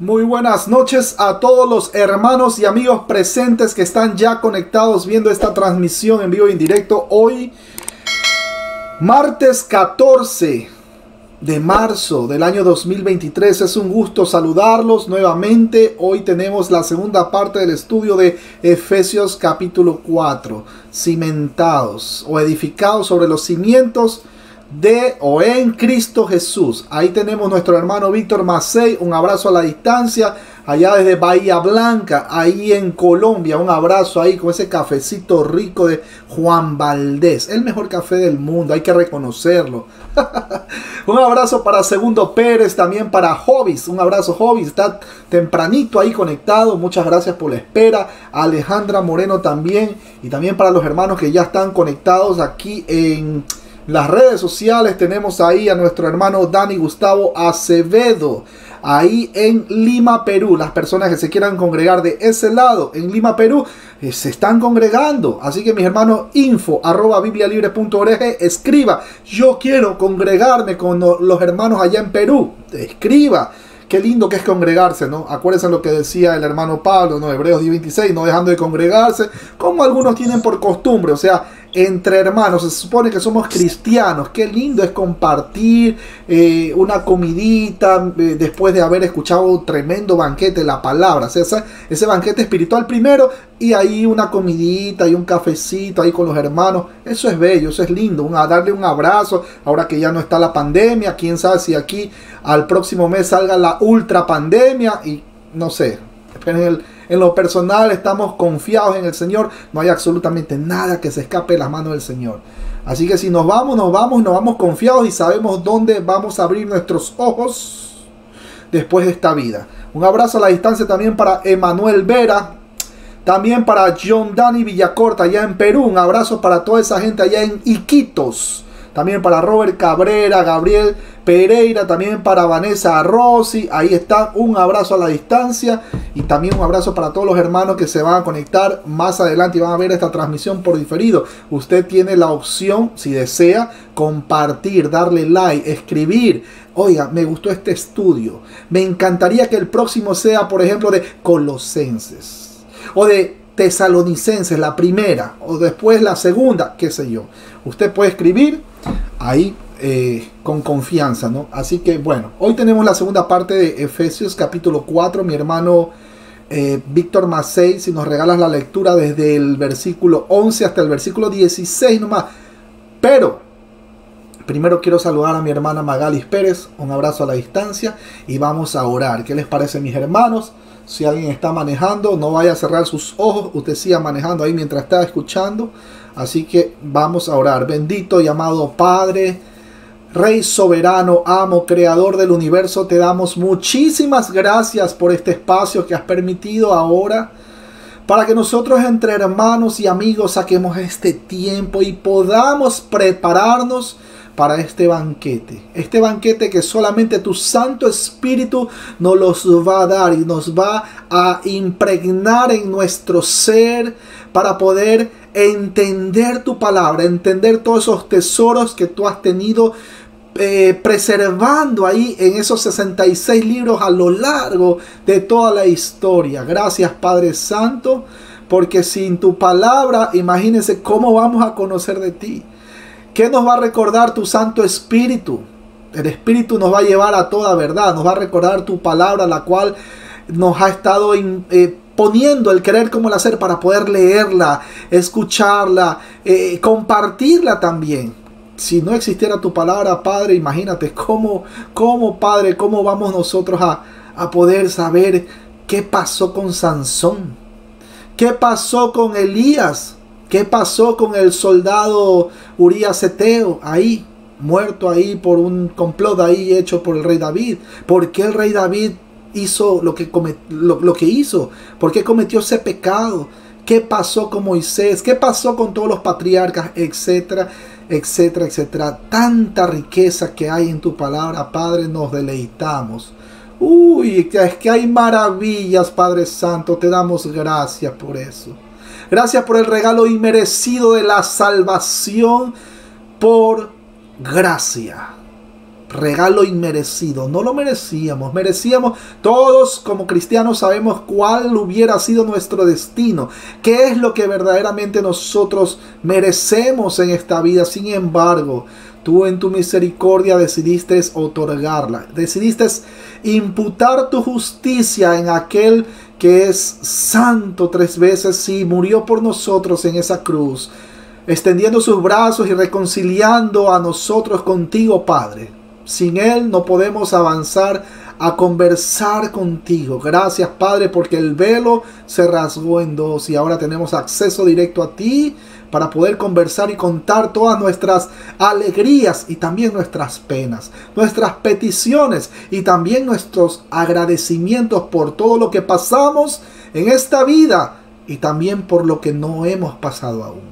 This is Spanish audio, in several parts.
Muy buenas noches a todos los hermanos y amigos presentes que están ya conectados viendo esta transmisión en vivo y en directo. Hoy, martes 14 de marzo del año 2023. Es un gusto saludarlos nuevamente. Hoy tenemos la segunda parte del estudio de Efesios capítulo 4. Cimentados o edificados sobre los cimientos de o en Cristo Jesús. Ahí tenemos nuestro hermano Víctor Macei, un abrazo a la distancia, allá desde Bahía Blanca, ahí en Colombia. Un abrazo ahí con ese cafecito rico de Juan Valdés, el mejor café del mundo, hay que reconocerlo. Un abrazo para Segundo Pérez, también para Jovis, un abrazo Jovis, está tempranito ahí conectado, muchas gracias por la espera. Alejandra Moreno también, y también para los hermanos que ya están conectados aquí en las redes sociales. Tenemos ahí a nuestro hermano Dani Gustavo Acevedo, ahí en Lima, Perú. Las personas que se quieran congregar de ese lado, en Lima, Perú, se están congregando. Así que mis hermanos, info@biblialibre.org, escriba: yo quiero congregarme con los hermanos allá en Perú. Escriba. Qué lindo que es congregarse, ¿no? Acuérdense lo que decía el hermano Pablo, ¿no? Hebreos 10:26, no dejando de congregarse, como algunos tienen por costumbre. O sea, entre hermanos, se supone que somos cristianos. Qué lindo es compartir una comidita después de haber escuchado un tremendo banquete, la palabra. O sea, ese banquete espiritual primero, y ahí una comidita y un cafecito ahí con los hermanos. Eso es bello, eso es lindo. Darle un abrazo, ahora que ya no está la pandemia. Quién sabe si aquí al próximo mes salga la ultra pandemia, y no sé. En lo personal estamos confiados en el Señor. No hay absolutamente nada que se escape de las manos del Señor. Así que si nos vamos confiados y sabemos dónde vamos a abrir nuestros ojos después de esta vida. Un abrazo a la distancia también para Emanuel Vera. También para John Dani Villacorta allá en Perú. Un abrazo para toda esa gente allá en Iquitos. También para Robert Cabrera, Gabriel Pereira, también para Vanessa Rossi. Ahí está, un abrazo a la distancia. Y también un abrazo para todos los hermanos que se van a conectar más adelante y van a ver esta transmisión por diferido. Usted tiene la opción, si desea, compartir, darle like, escribir: oiga, me gustó este estudio, me encantaría que el próximo sea, por ejemplo, de Colosenses o de Tesalonicenses, la primera, o después la segunda, qué sé yo. Usted puede escribir ahí con confianza, ¿no? Así que bueno, hoy tenemos la segunda parte de Efesios capítulo 4. Mi hermano Víctor Macei, si nos regalas la lectura desde el versículo 11 hasta el versículo 16 nomás. Pero primero quiero saludar a mi hermana Magalis Pérez, un abrazo a la distancia, y vamos a orar. ¿Qué les parece, mis hermanos? Si alguien está manejando, no vaya a cerrar sus ojos, usted siga manejando ahí mientras está escuchando. Así que vamos a orar. Bendito y amado Padre, Rey soberano, amo, creador del universo, te damos muchísimas gracias por este espacio que has permitido ahora para que nosotros entre hermanos y amigos saquemos este tiempo y podamos prepararnos para este banquete que solamente tu Santo Espíritu nos los va a dar y nos va a impregnar en nuestro ser para poder entender tu palabra, entender todos esos tesoros que tú has tenido preservando ahí en esos 66 libros a lo largo de toda la historia. Gracias, Padre Santo, porque sin tu palabra, imagínense cómo vamos a conocer de ti. ¿Qué nos va a recordar tu Santo Espíritu? El Espíritu nos va a llevar a toda verdad, nos va a recordar tu palabra, la cual nos ha estado poniendo el querer como el hacer para poder leerla, escucharla, compartirla también. Si no existiera tu palabra, Padre, imagínate cómo Padre, cómo vamos nosotros a poder saber qué pasó con Sansón, qué pasó con Elías, qué pasó con el soldado Urías Eteo, ahí muerto ahí por un complot ahí hecho por el rey David. ¿Por qué el rey David hizo lo que hizo? ¿Por qué cometió ese pecado? ¿Qué pasó con Moisés? ¿Qué pasó con todos los patriarcas? Etcétera, etcétera, etcétera. Tanta riqueza que hay en tu palabra, Padre, nos deleitamos. Uy, es que hay maravillas, Padre Santo. Te damos gracias por eso. Gracias por el regalo inmerecido de la salvación por gracia. regalo inmerecido. No lo merecíamos. Todos como cristianos sabemos cuál hubiera sido nuestro destino. Qué es lo que verdaderamente nosotros merecemos en esta vida. Sin embargo, tú en tu misericordia decidiste otorgarla. Decidiste imputar tu justicia en aquel que es santo 3 veces y murió por nosotros en esa cruz, extendiendo sus brazos y reconciliando a nosotros contigo, Padre. Sin Él no podemos avanzar a conversar contigo. Gracias, Padre, porque el velo se rasgó en dos y ahora tenemos acceso directo a ti para poder conversar y contar todas nuestras alegrías y también nuestras penas, nuestras peticiones y también nuestros agradecimientos por todo lo que pasamos en esta vida y también por lo que no hemos pasado aún.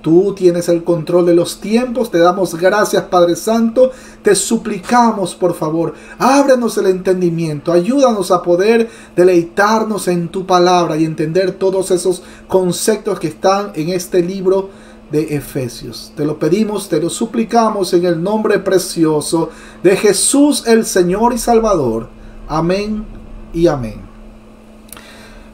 Tú tienes el control de los tiempos. Te damos gracias, Padre Santo. Te suplicamos, por favor, ábrenos el entendimiento. Ayúdanos a poder deleitarnos en tu palabra y entender todos esos conceptos que están en este libro de Efesios. Te lo pedimos, te lo suplicamos en el nombre precioso de Jesús, el Señor y Salvador. Amén y amén.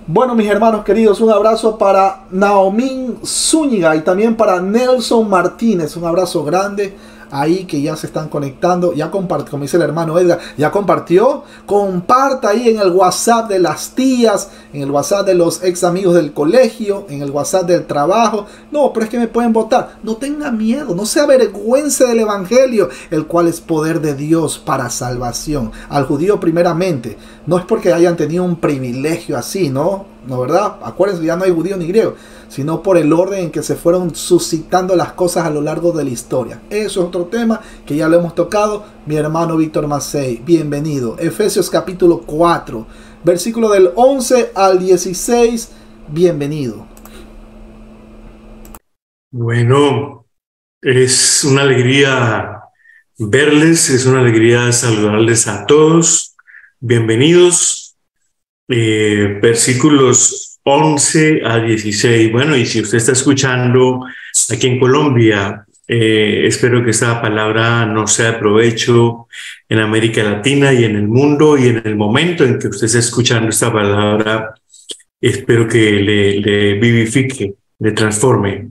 Bueno, mis hermanos queridos, un abrazo para Naomín Zúñiga y también para Nelson Martínez. Un abrazo grande ahí que ya se están conectando. Ya compartió, como dice el hermano Edgar, ya compartió. Comparta ahí en el WhatsApp de las tías, en el WhatsApp de los ex amigos del colegio, en el WhatsApp del trabajo. No, pero es que me pueden votar. No tenga miedo, no se avergüence del evangelio, el cual es poder de Dios para salvación. Al judío primeramente. No es porque hayan tenido un privilegio así, ¿no? ¿No, verdad? Acuérdense, ya no hay judío ni griego, sino por el orden en que se fueron suscitando las cosas a lo largo de la historia. Eso es otro tema que ya lo hemos tocado. Mi hermano Víctor Macei, bienvenido. Efesios capítulo 4, versículo del 11 al 16, bienvenido. Bueno, es una alegría verles, es una alegría saludarles a todos. Bienvenidos, versículos 11 a 16. Bueno, y si usted está escuchando aquí en Colombia, espero que esta palabra nos sea de provecho en América Latina y en el mundo, y en el momento en que usted esté escuchando esta palabra, espero que le vivifique, le transforme.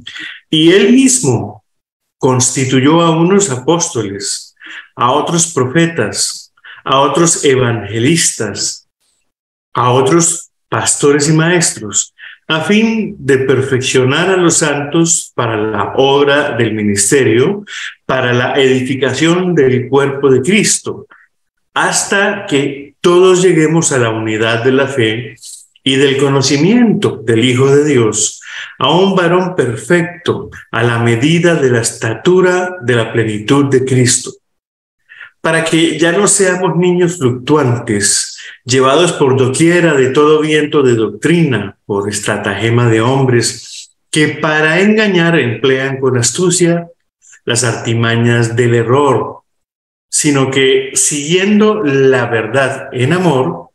Y él mismo constituyó a unos apóstoles, a otros profetas, a otros evangelistas, a otros pastores y maestros, a fin de perfeccionar a los santos para la obra del ministerio, para la edificación del cuerpo de Cristo, hasta que todos lleguemos a la unidad de la fe y del conocimiento del Hijo de Dios, a un varón perfecto, a la medida de la estatura de la plenitud de Cristo, para que ya no seamos niños fluctuantes, llevados por doquiera de todo viento de doctrina, por estratagema de hombres, que para engañar emplean con astucia las artimañas del error, sino que, siguiendo la verdad en amor,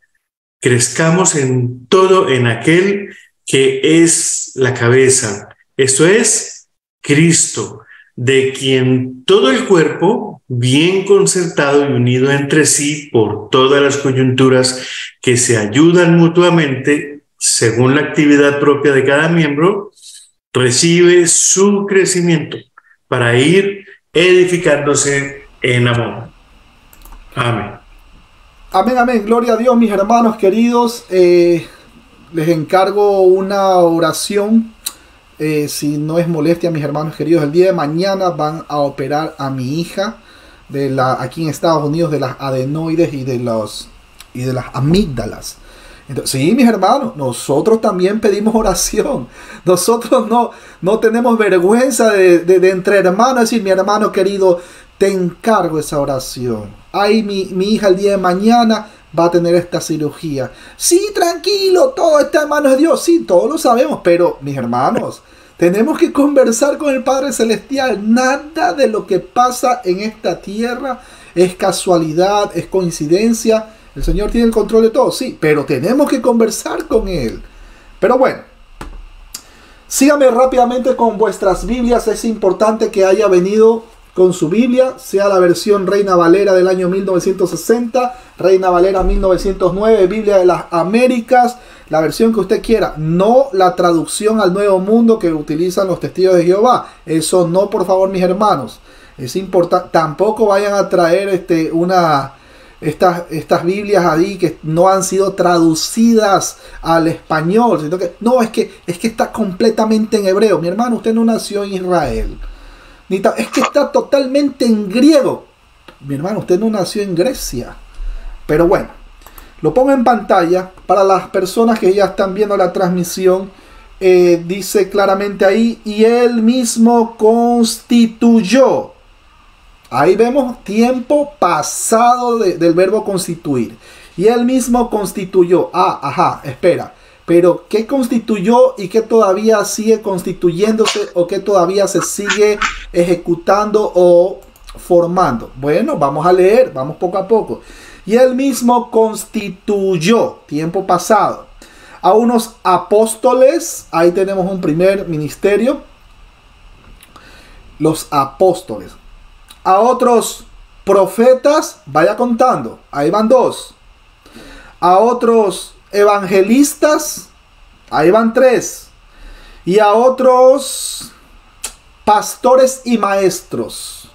crezcamos en todo en aquel que es la cabeza, esto es, Cristo, de quien todo el cuerpo, bien concertado y unido entre sí por todas las coyunturas que se ayudan mutuamente, según la actividad propia de cada miembro, recibe su crecimiento para ir edificándose en amor. Amén. Amén, amén. Gloria a Dios, mis hermanos queridos. Les encargo una oración. Si no es molestia, mis hermanos queridos, el día de mañana van a operar a mi hija aquí en Estados Unidos de las adenoides y de las amígdalas. Entonces, sí, mis hermanos, nosotros también pedimos oración. Nosotros no tenemos vergüenza de entre hermanos decir, mi hermano querido, te encargo esa oración. Ay, mi hija el día de mañana va a tener esta cirugía. Sí, tranquilo, todo está en manos de Dios. Sí, todos lo sabemos, pero mis hermanos, tenemos que conversar con el Padre Celestial. Nada de lo que pasa en esta tierra es casualidad, es coincidencia. El Señor tiene el control de todo, sí, pero tenemos que conversar con Él. Pero bueno, síganme rápidamente con vuestras Biblias. Es importante que haya venido con su Biblia, sea la versión Reina Valera del año 1960, Reina Valera 1909, Biblia de las Américas, la versión que usted quiera, no la traducción al Nuevo Mundo que utilizan los testigos de Jehová. Eso no, por favor, mis hermanos. Es importante. Tampoco vayan a traer estas Biblias ahí que no han sido traducidas al español, sino que no, es que está completamente en hebreo. Mi hermano, usted no nació en Israel. Es que está totalmente en griego. Mi hermano, usted no nació en Grecia. Pero bueno, lo pongo en pantalla para las personas que ya están viendo la transmisión. Dice claramente ahí, y él mismo constituyó. Ahí vemos tiempo pasado del verbo constituir. Y él mismo constituyó. Espera. Pero ¿qué constituyó y qué todavía sigue constituyéndose o qué todavía se sigue ejecutando o formando? Bueno, vamos a leer, vamos poco a poco. Y él mismo constituyó, tiempo pasado, a unos apóstoles. Ahí tenemos un primer ministerio. Los apóstoles. A otros profetas, vaya contando, ahí van 2. A otros evangelistas, ahí van 3. Y a otros pastores y maestros.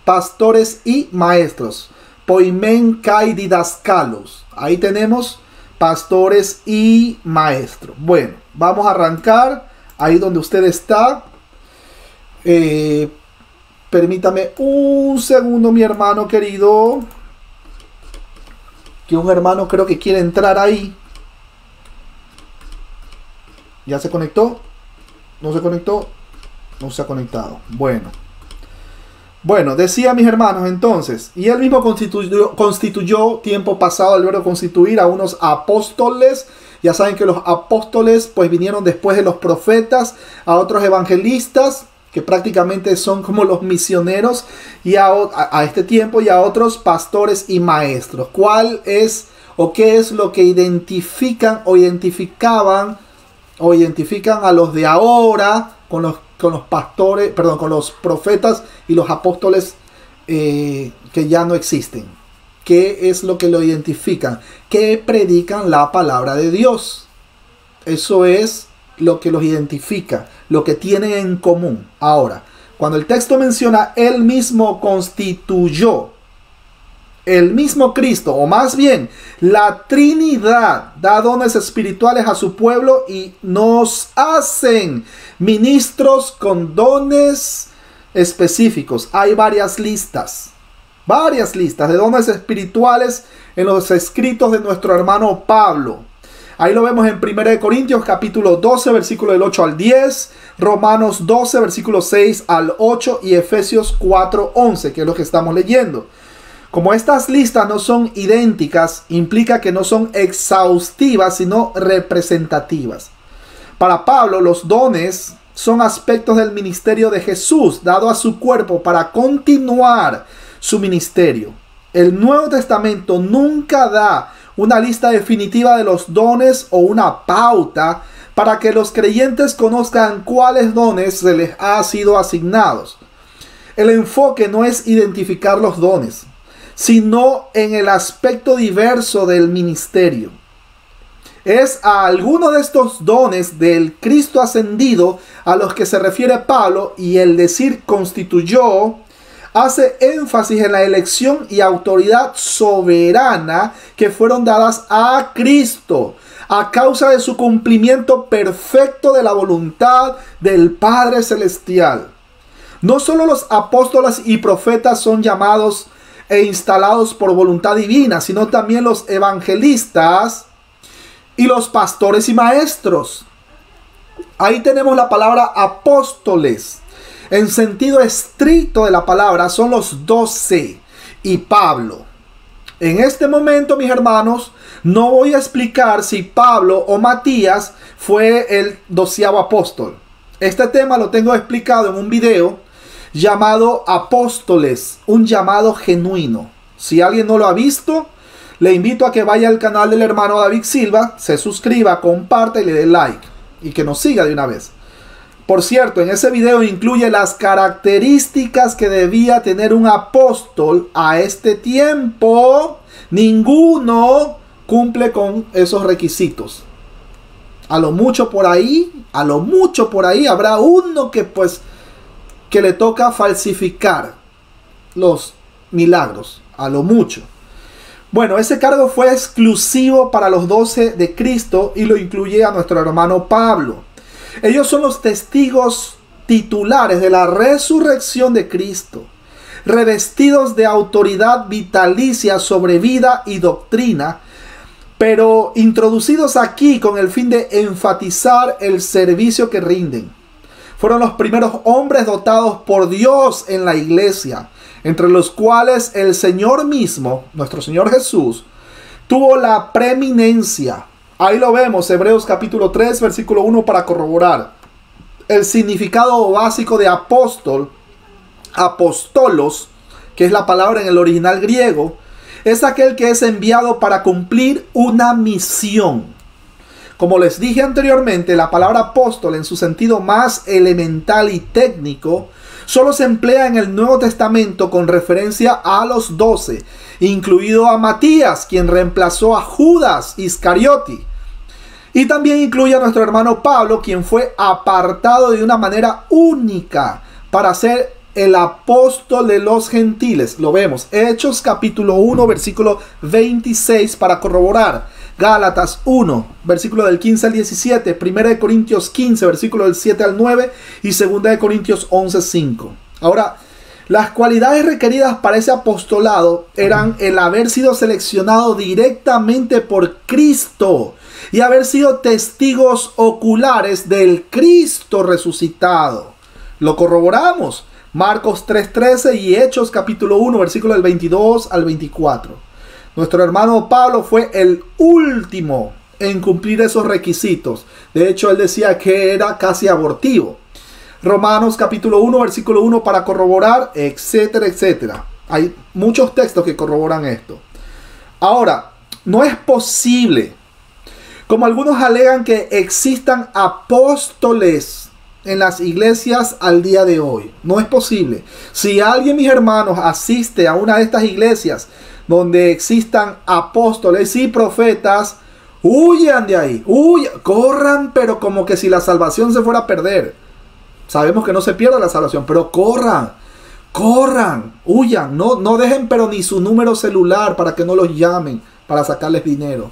Pastores y maestros. Poimen kai didaskalos. Ahí tenemos pastores y maestros. Bueno, vamos a arrancar ahí donde usted está. Permítame un segundo, mi hermano querido. Que un hermano creo que quiere entrar ahí. ¿Ya se conectó? ¿No se conectó? No se ha conectado. Bueno, decía mis hermanos entonces. Y él mismo constituyó tiempo pasado el verbo constituir a unos apóstoles. Ya saben que los apóstoles pues vinieron después de los profetas. A otros evangelistas, que prácticamente son como los misioneros, y a este tiempo, y a otros pastores y maestros. ¿Cuál es o qué es lo que identifican o identifican a los de ahora con los pastores, perdón, con los profetas y los apóstoles que ya no existen? ¿Qué es lo que lo identifican? Que predican la palabra de Dios. Eso es lo que los identifica, lo que tienen en común. Ahora, cuando el texto menciona él mismo constituyó, el mismo Cristo, o más bien la Trinidad, da dones espirituales a su pueblo y nos hacen ministros con dones específicos. Hay varias listas de dones espirituales en los escritos de nuestro hermano Pablo. Ahí lo vemos en 1 Corintios capítulo 12, versículo del 8 al 10, Romanos 12, versículo 6 al 8 y Efesios 4, 11, que es lo que estamos leyendo. Como estas listas no son idénticas, implica que no son exhaustivas, sino representativas. Para Pablo, los dones son aspectos del ministerio de Jesús, dado a su cuerpo para continuar su ministerio. El Nuevo Testamento nunca da una lista definitiva de los dones o una pauta para que los creyentes conozcan cuáles dones se les ha sido asignados. El enfoque no es identificar los dones, sino en el aspecto diverso del ministerio. Es a alguno de estos dones del Cristo ascendido a los que se refiere Pablo, y el decir constituyó hace énfasis en la elección y autoridad soberana que fueron dadas a Cristo a causa de su cumplimiento perfecto de la voluntad del Padre Celestial. No solo los apóstoles y profetas son llamados e instalados por voluntad divina, sino también los evangelistas y los pastores y maestros. Ahí tenemos la palabra apóstoles. En sentido estricto de la palabra son los 12 y Pablo. En este momento, mis hermanos, no voy a explicar si Pablo o Matías fue el 12º apóstol. Este tema lo tengo explicado en un video llamado Apóstoles, un llamado genuino. Si alguien no lo ha visto, le invito a que vaya al canal del hermano David Silva, se suscriba, comparta y le dé like, y que nos siga de una vez. Por cierto, en ese video incluye las características que debía tener un apóstol a este tiempo. Ninguno cumple con esos requisitos. A lo mucho por ahí habrá uno que le toca falsificar los milagros, a lo mucho. Bueno, ese cargo fue exclusivo para los 12 de Cristo y lo incluye a nuestro hermano Pablo. Ellos son los testigos titulares de la resurrección de Cristo, revestidos de autoridad vitalicia sobre vida y doctrina, pero introducidos aquí con el fin de enfatizar el servicio que rinden. Fueron los primeros hombres dotados por Dios en la iglesia, entre los cuales el Señor mismo, nuestro Señor Jesús, tuvo la preeminencia. Ahí lo vemos, Hebreos capítulo 3, versículo 1, para corroborar el significado básico de apóstol. Apostolos, que es la palabra en el original griego, es aquel que es enviado para cumplir una misión. Como les dije anteriormente, la palabra apóstol en su sentido más elemental y técnico solo se emplea en el Nuevo Testamento con referencia a los 12, incluido a Matías, quien reemplazó a Judas Iscariote. Y también incluye a nuestro hermano Pablo, quien fue apartado de una manera única para ser el apóstol de los gentiles. Lo vemos, Hechos capítulo 1, versículo 26 para corroborar. Gálatas 1, versículo del 15 al 17. 1 Corintios 15, versículo del 7 al 9. Y 2 Corintios 11, 5. Ahora, las cualidades requeridas para ese apostolado eran el haber sido seleccionado directamente por Cristo y haber sido testigos oculares del Cristo resucitado. Lo corroboramos. Marcos 3:13 y Hechos capítulo 1, versículo del 22 al 24. Nuestro hermano Pablo fue el último en cumplir esos requisitos. De hecho, él decía que era casi abortivo. Romanos capítulo 1, versículo 1 para corroborar, etcétera, etcétera. Hay muchos textos que corroboran esto. Ahora, no es posible, como algunos alegan, que existan apóstoles en las iglesias al día de hoy. No es posible. Si alguien, mis hermanos, asiste a una de estas iglesias donde existan apóstoles y profetas, huyan de ahí, corran, pero como que si la salvación se fuera a perder. Sabemos que no se pierde la salvación, pero corran, huyan, no dejen pero ni su número celular para que no los llamen para sacarles dinero.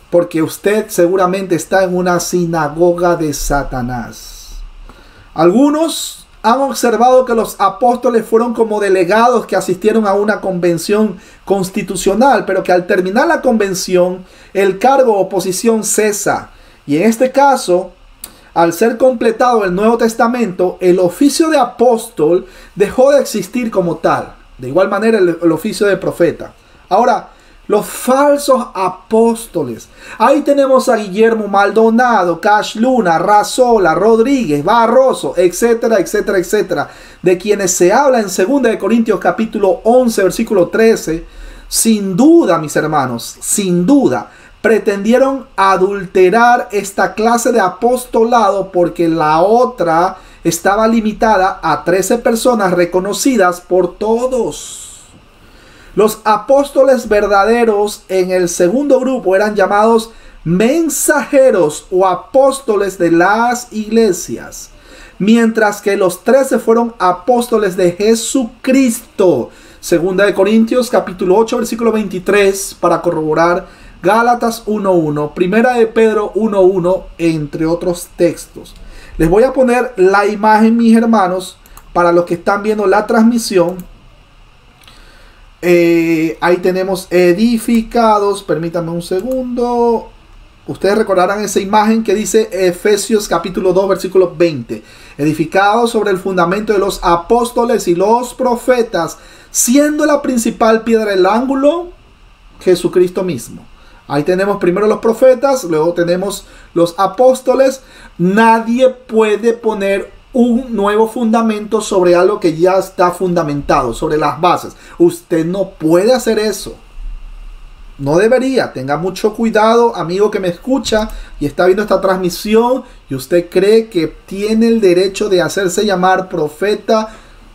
Porque usted seguramente está en una sinagoga de Satanás. Algunos han observado que los apóstoles fueron como delegados que asistieron a una convención constitucional, pero que al terminar la convención, el cargo o posición cesa. Y en este caso, al ser completado el Nuevo Testamento, el oficio de apóstol dejó de existir como tal. De igual manera, el oficio de profeta. Ahora, los falsos apóstoles. Ahí tenemos a Guillermo Maldonado, Cash Luna, Razola, Rodríguez, Barroso, etcétera, etcétera, etcétera. De quienes se habla en 2 Corintios capítulo 11, versículo 13. Sin duda, mis hermanos, sin duda, pretendieron adulterar esta clase de apostolado porque la otra estaba limitada a 13 personas reconocidas por todos. Los apóstoles verdaderos en el segundo grupo eran llamados mensajeros o apóstoles de las iglesias, mientras que los 13 fueron apóstoles de Jesucristo. 2 Corintios capítulo 8 versículo 23 para corroborar, Gálatas 1:1, 1 de Pedro 1:1, entre otros textos. Les voy a poner la imagen, mis hermanos, para los que están viendo la transmisión. Ahí tenemos edificados. Permítanme un segundo. Ustedes recordarán esa imagen que dice Efesios capítulo 2 versículo 20. Edificados sobre el fundamento de los apóstoles y los profetas, siendo la principal piedra del ángulo Jesucristo mismo. Ahí tenemos primero los profetas, luego tenemos los apóstoles. Nadie puede poner un nuevo fundamento sobre algo que ya está fundamentado, sobre las bases. Usted no puede hacer eso. No debería. Tenga mucho cuidado, amigo que me escucha. y está viendo esta transmisión y usted cree que tiene el derecho de hacerse llamar profeta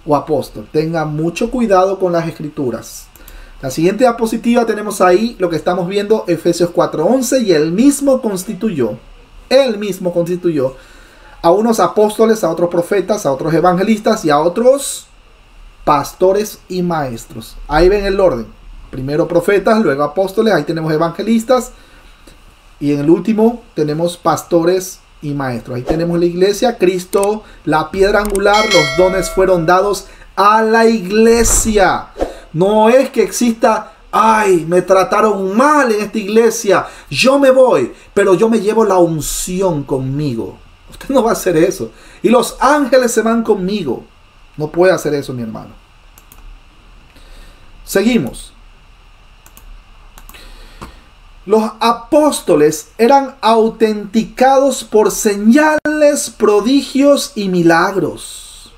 o apóstol, tenga mucho cuidado con las escrituras. La siguiente diapositiva tenemos ahí lo que estamos viendo, Efesios 4:11, y él mismo constituyó a unos apóstoles, a otros profetas, a otros evangelistas y a otros pastores y maestros. Ahí ven el orden. Primero profetas, luego apóstoles, ahí tenemos evangelistas y en el último tenemos pastores y maestros. Ahí tenemos la iglesia, Cristo, la piedra angular, los dones fueron dados a la iglesia. No es que exista, ay, me trataron mal en esta iglesia, yo me voy, pero yo me llevo la unción conmigo. Usted no va a hacer eso. Y los ángeles se van conmigo. No puede hacer eso, mi hermano. Seguimos. Los apóstoles eran autenticados por señales, prodigios y milagros.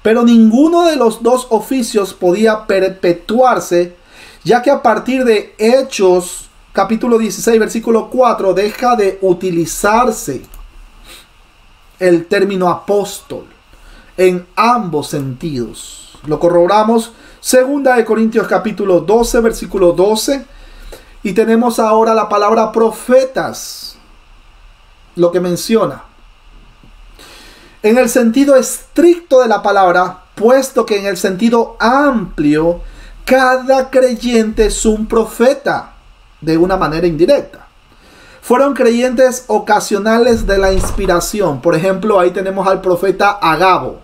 Pero ninguno de los dos oficios podía perpetuarse, ya que a partir de Hechos, capítulo 16, versículo 4, deja de utilizarse el término apóstol en ambos sentidos. Lo corroboramos, 2 Corintios capítulo 12, versículo 12. Y tenemos ahora la palabra profetas, lo que menciona. En el sentido estricto de la palabra, puesto que en el sentido amplio, cada creyente es un profeta, de una manera indirecta. Fueron creyentes ocasionales de la inspiración. Por ejemplo, ahí tenemos al profeta Agabo.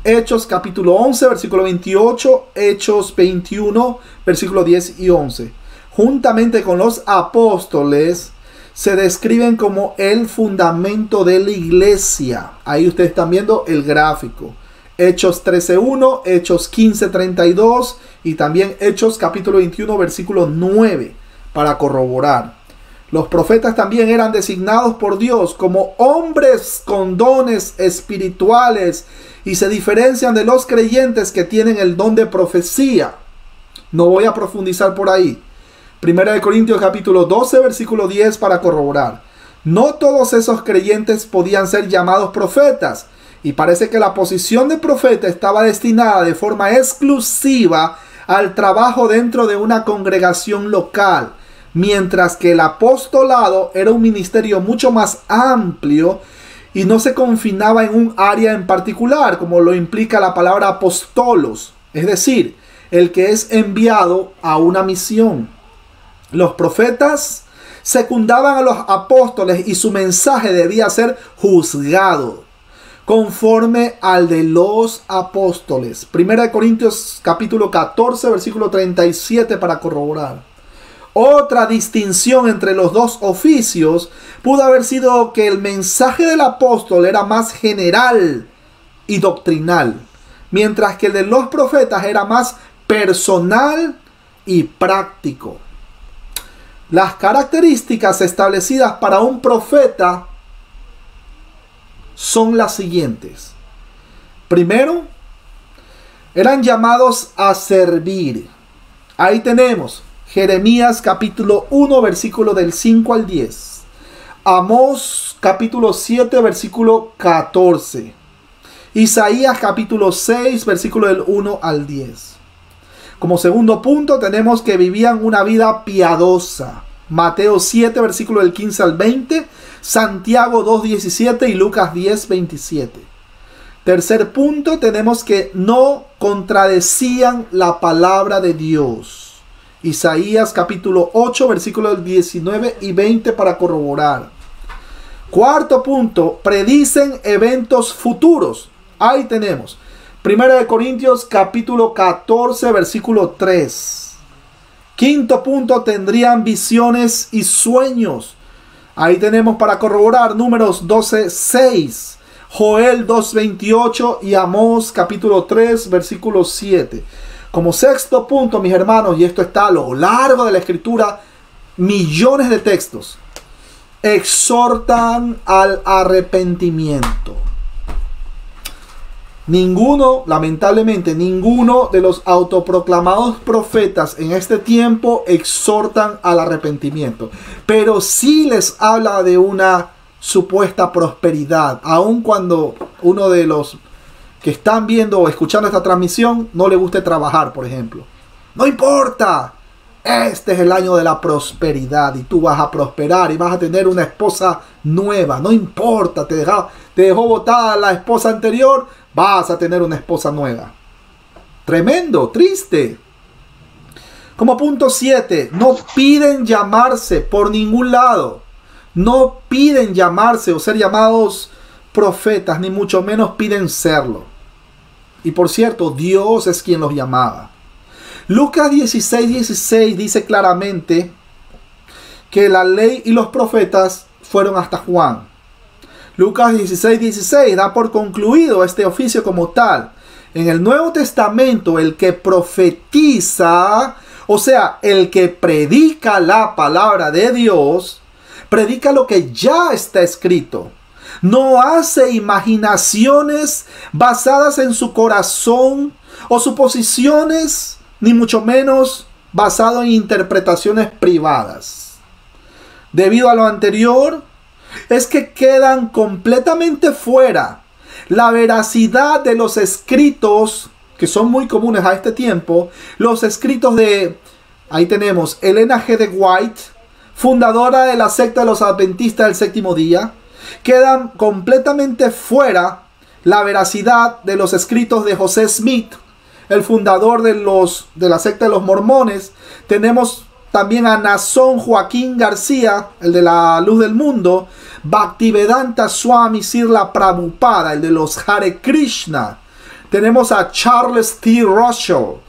Hechos capítulo 11, versículo 28, Hechos 21, versículo 10 y 11. Juntamente con los apóstoles, se describen como el fundamento de la iglesia. Ahí ustedes están viendo el gráfico. Hechos 13:1, Hechos 15:32 y también Hechos capítulo 21, versículo 9, para corroborar. Los profetas también eran designados por Dios como hombres con dones espirituales y se diferencian de los creyentes que tienen el don de profecía. No voy a profundizar por ahí. 1 Corintios capítulo 12, versículo 10 para corroborar. No todos esos creyentes podían ser llamados profetas, y parece que la posición de profeta estaba destinada de forma exclusiva al trabajo dentro de una congregación local, mientras que el apostolado era un ministerio mucho más amplio y no se confinaba en un área en particular, como lo implica la palabra apostolos, es decir, el que es enviado a una misión. Los profetas secundaban a los apóstoles y su mensaje debía ser juzgado conforme al de los apóstoles. 1 Corintios capítulo 14, versículo 37 para corroborar. Otra distinción entre los dos oficios pudo haber sido que el mensaje del apóstol era más general y doctrinal, mientras que el de los profetas era más personal y práctico. Las características establecidas para un profeta son las siguientes. Primero, eran llamados a servir. Ahí tenemos Jeremías capítulo 1, versículo del 5 al 10. Amós capítulo 7, versículo 14. Isaías capítulo 6, versículo del 1 al 10. Como segundo punto tenemos que vivían una vida piadosa. Mateo 7, versículo del 15 al 20. Santiago 2, 17 y Lucas 10, 27. Tercer punto, tenemos que no contradecían la palabra de Dios. Isaías capítulo 8, versículo del 19 y 20 para corroborar. Cuarto punto, predicen eventos futuros. Ahí tenemos. 1 Corintios capítulo 14, versículo 3. Quinto punto, tendrían visiones y sueños. Ahí tenemos para corroborar Números 12, 6. Joel 2, 28 y Amós capítulo 3, versículo 7. Como sexto punto, mis hermanos, y esto está a lo largo de la escritura, millones de textos, exhortan al arrepentimiento. Ninguno, lamentablemente, ninguno de los autoproclamados profetas en este tiempo exhortan al arrepentimiento. Pero sí les habla de una supuesta prosperidad, aun cuando uno de los que están viendo o escuchando esta transmisión no le guste trabajar, por ejemplo. No importa, este es el año de la prosperidad y tú vas a prosperar y vas a tener una esposa nueva. No importa, te dejó botada la esposa anterior, vas a tener una esposa nueva. Tremendo, triste. Como punto 7, no piden llamarse por ningún lado. No piden llamarse o ser llamados profetas, ni mucho menos piden serlo. Y por cierto, Dios es quien los llamaba. Lucas 16:16 dice claramente que la ley y los profetas fueron hasta Juan. Lucas 16:16 da por concluido este oficio como tal. En el Nuevo Testamento, el que profetiza, o sea, el que predica la palabra de Dios, predica lo que ya está escrito. No hace imaginaciones basadas en su corazón o suposiciones, ni mucho menos basado en interpretaciones privadas. Debido a lo anterior, es que quedan completamente fuera la veracidad de los escritos, que son muy comunes a este tiempo, los escritos de, ahí tenemos, Elena G. de White, fundadora de la secta de los adventistas del séptimo día. Quedan completamente fuera la veracidad de los escritos de José Smith, el fundador de la secta de los mormones. Tenemos también a Nazón Joaquín García, el de la Luz del Mundo. Bhaktivedanta Swami Srila Prabhupada, el de los Hare Krishna. Tenemos a Charles T. Russell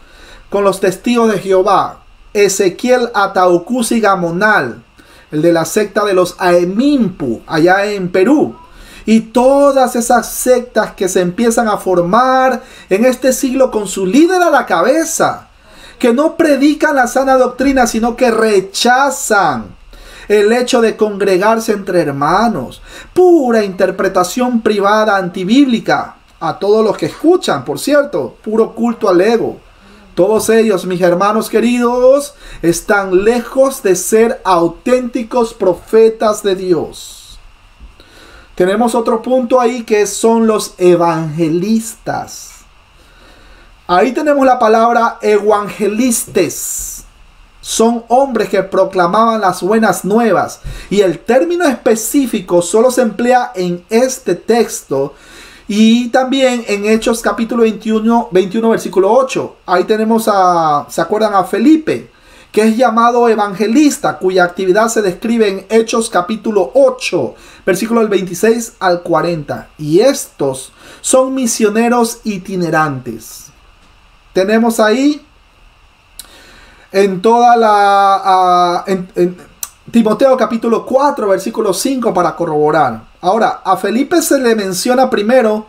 con los Testigos de Jehová. Ezequiel Ataucusi Gamonal, el de la secta de los Aemimpu, allá en Perú. Y todas esas sectas que se empiezan a formar en este siglo con su líder a la cabeza, que no predican la sana doctrina, sino que rechazan el hecho de congregarse entre hermanos. Pura interpretación privada antibíblica. A todos los que escuchan, por cierto, puro culto al ego. Todos ellos, mis hermanos queridos, están lejos de ser auténticos profetas de Dios. Tenemos otro punto ahí que son los evangelistas. Ahí tenemos la palabra evangelistes. Son hombres que proclamaban las buenas nuevas. Y el término específico solo se emplea en este texto. Y también en Hechos capítulo 21 versículo 8. Ahí tenemos ¿se acuerdan? A Felipe, que es llamado evangelista, cuya actividad se describe en Hechos capítulo 8, versículo del 26 al 40. Y estos son misioneros itinerantes. Tenemos ahí en toda en Timoteo capítulo 4, versículo 5 para corroborar. Ahora, a Felipe se le menciona primero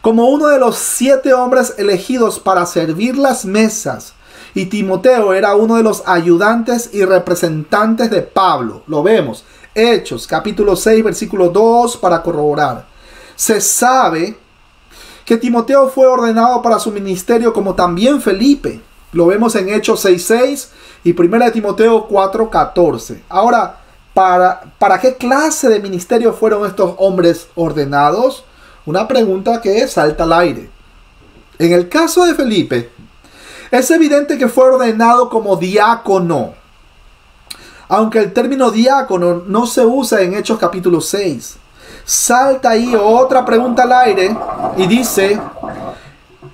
como uno de los 7 hombres elegidos para servir las mesas. Y Timoteo era uno de los ayudantes y representantes de Pablo. Lo vemos. Hechos capítulo 6, versículo 2 para corroborar. Se sabe que Timoteo fue ordenado para su ministerio como también Felipe. Lo vemos en Hechos 6:6 y 1 Timoteo 4:14. Ahora, ¿para qué clase de ministerio fueron estos hombres ordenados? Una pregunta que salta al aire. En el caso de Felipe, es evidente que fue ordenado como diácono. Aunque el término diácono no se usa en Hechos capítulo 6. Salta ahí otra pregunta al aire y dice: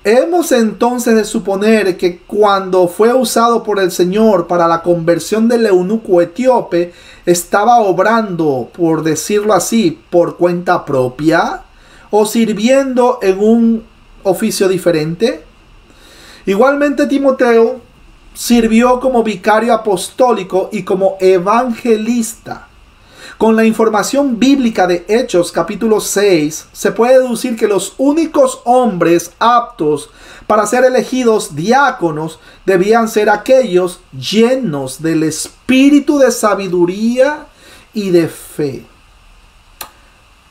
¿hemos entonces de suponer que cuando fue usado por el Señor para la conversión del eunuco etíope, estaba obrando, por decirlo así, por cuenta propia o sirviendo en un oficio diferente? Igualmente Timoteo sirvió como vicario apostólico y como evangelista. Con la información bíblica de Hechos capítulo 6, se puede deducir que los únicos hombres aptos para ser elegidos diáconos debían ser aquellos llenos del espíritu de sabiduría y de fe.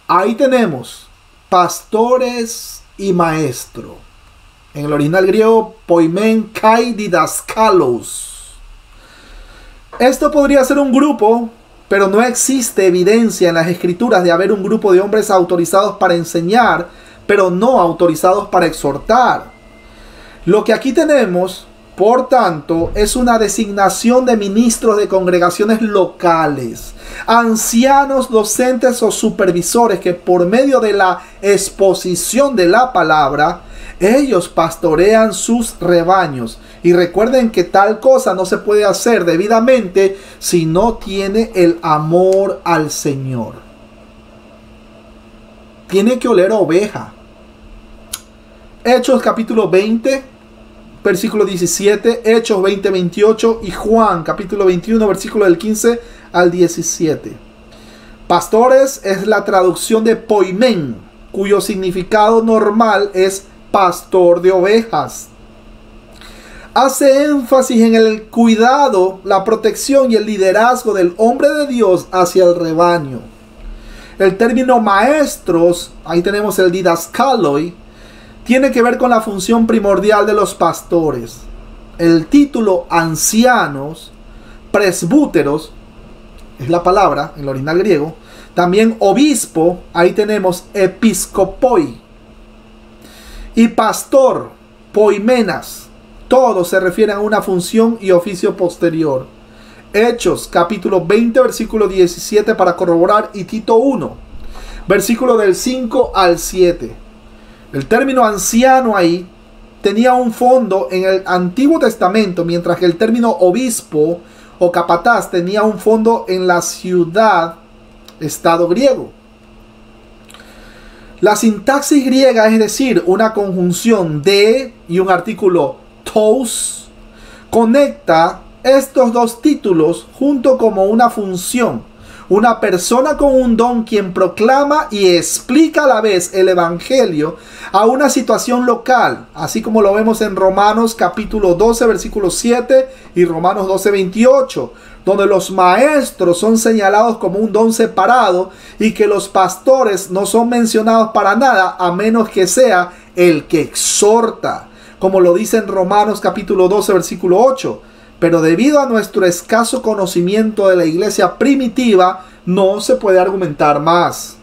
Ahí tenemos pastores y maestro. En el original griego, poimen kai didaskalos. Esto podría ser un grupo, pero no existe evidencia en las escrituras de haber un grupo de hombres autorizados para enseñar, pero no autorizados para exhortar. Lo que aquí tenemos, por tanto, es una designación de ministros de congregaciones locales, ancianos, docentes o supervisores que por medio de la exposición de la palabra, ellos pastorean sus rebaños. Y recuerden que tal cosa no se puede hacer debidamente si no tiene el amor al Señor. Tiene que oler a oveja. Hechos capítulo 20, versículo 17, Hechos 20, 28 y Juan capítulo 21, versículo del 15 al 17. Pastores es la traducción de poimen, cuyo significado normal es pastor de ovejas. Hace énfasis en el cuidado, la protección y el liderazgo del hombre de Dios hacia el rebaño. El término maestros, ahí tenemos el didaskaloi, tiene que ver con la función primordial de los pastores. El título ancianos, presbúteros, es la palabra en el original griego. También obispo, ahí tenemos episcopoi. Y pastor, poimenas. Todos se refieren a una función y oficio posterior. Hechos, capítulo 20, versículo 17 para corroborar, y Tito 1, versículo del 5 al 7. El término anciano ahí tenía un fondo en el Antiguo Testamento, mientras que el término obispo o capataz tenía un fondo en la ciudad-estado griego. La sintaxis griega, es decir, una conjunción de y un artículo tous, conecta estos dos títulos junto como una función. Una persona con un don quien proclama y explica a la vez el evangelio a una situación local, así como lo vemos en Romanos capítulo 12 versículo 7 y Romanos 12 28, donde los maestros son señalados como un don separado y que los pastores no son mencionados para nada a menos que sea el que exhorta, como lo dice en Romanos capítulo 12 versículo 8. Pero debido a nuestro escaso conocimiento de la iglesia primitiva, no se puede argumentar más.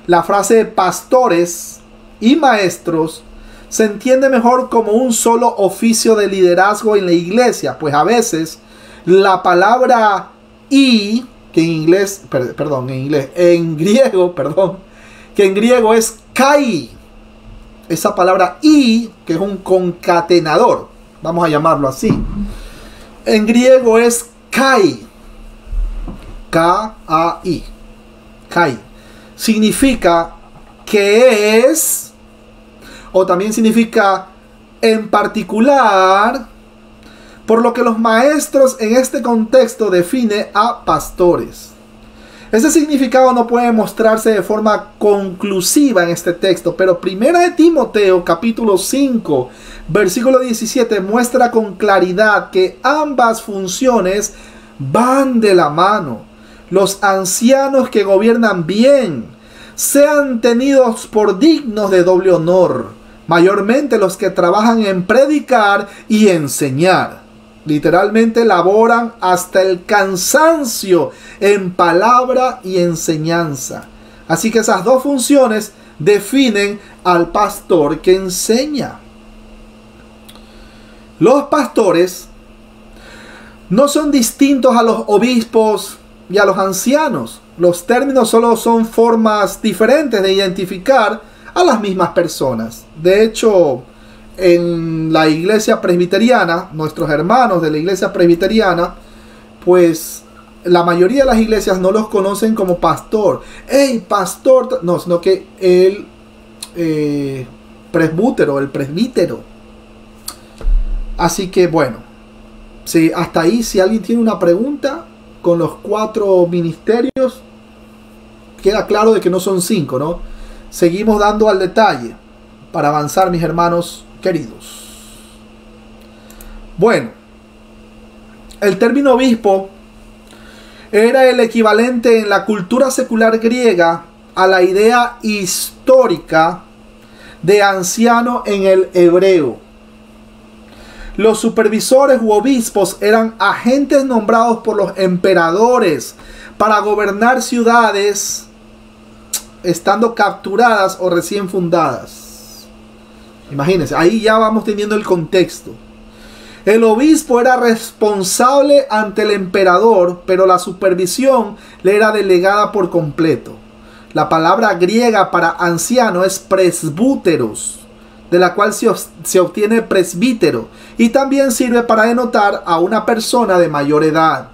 La frase pastores y maestros se entiende mejor como un solo oficio de liderazgo en la iglesia, pues a veces la palabra y, que en griego es kai. Esa palabra y, que es un concatenador, vamos a llamarlo así. En griego es kai. K-A-I. Kai. Significa que es, o también significa en particular, por lo que los maestros en este contexto define a pastores. Ese significado no puede mostrarse de forma conclusiva en este texto, pero 1 de Timoteo capítulo 5 versículo 17 muestra con claridad que ambas funciones van de la mano. Los ancianos que gobiernan bien sean tenidos por dignos de doble honor, mayormente los que trabajan en predicar y enseñar. Literalmente laboran hasta el cansancio en palabra y enseñanza. Así que esas dos funciones definen al pastor que enseña. Los pastores no son distintos a los obispos y a los ancianos. Los términos solo son formas diferentes de identificar a las mismas personas. De hecho, en la iglesia presbiteriana, nuestros hermanos de la iglesia presbiteriana, pues la mayoría de las iglesias no los conocen como pastor. ¡Hey, pastor! No, sino que el presbútero, el presbítero. Así que bueno, sí, hasta ahí, si alguien tiene una pregunta con los 4 ministerios, queda claro de que no son 5, ¿no? Seguimos dando al detalle para avanzar, mis hermanos queridos. Bueno, el término obispo era el equivalente en la cultura secular griega a la idea histórica de anciano en el hebreo. Los supervisores u obispos eran agentes nombrados por los emperadores para gobernar ciudades estando capturadas o recién fundadas. Imagínense, ahí ya vamos teniendo el contexto. El obispo era responsable ante el emperador, pero la supervisión le era delegada por completo. La palabra griega para anciano es presbúteros, de la cual se obtiene presbítero, y también sirve para denotar a una persona de mayor edad.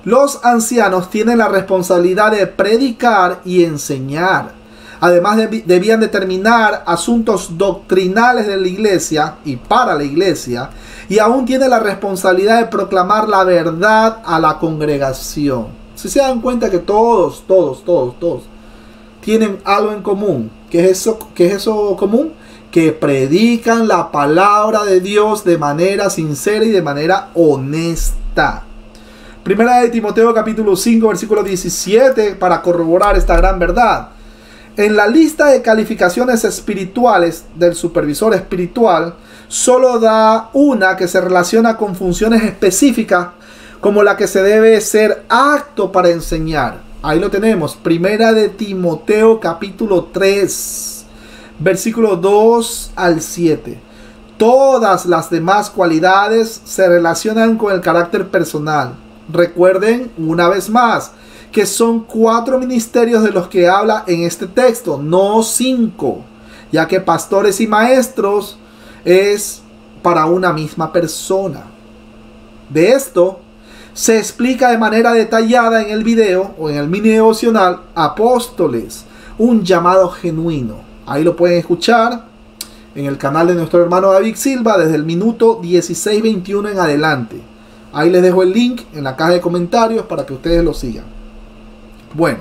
Los ancianos tienen la responsabilidad de predicar y enseñar. Además, debían determinar asuntos doctrinales de la iglesia y para la iglesia, y aún tienen la responsabilidad de proclamar la verdad a la congregación. Si se dan cuenta que todos tienen algo en común. ¿Qué es eso común? Que predican la palabra de Dios de manera sincera y de manera honesta. Primera de Timoteo capítulo 5 versículo 17 para corroborar esta gran verdad. En la lista de calificaciones espirituales del supervisor espiritual, solo da una que se relaciona con funciones específicas, como la que se debe ser apto para enseñar. Ahí lo tenemos, Primera de Timoteo capítulo 3, versículo 2 al 7. Todas las demás cualidades se relacionan con el carácter personal. Recuerden una vez más que son 4 ministerios de los que habla en este texto, no 5, ya que pastores y maestros es para una misma persona. De esto se explica de manera detallada en el video o en el mini devocional Apóstoles, un llamado genuino. Ahí lo pueden escuchar en el canal de nuestro hermano David Silva desde el minuto 16:21 en adelante. Ahí les dejo el link en la caja de comentarios para que ustedes lo sigan. Bueno,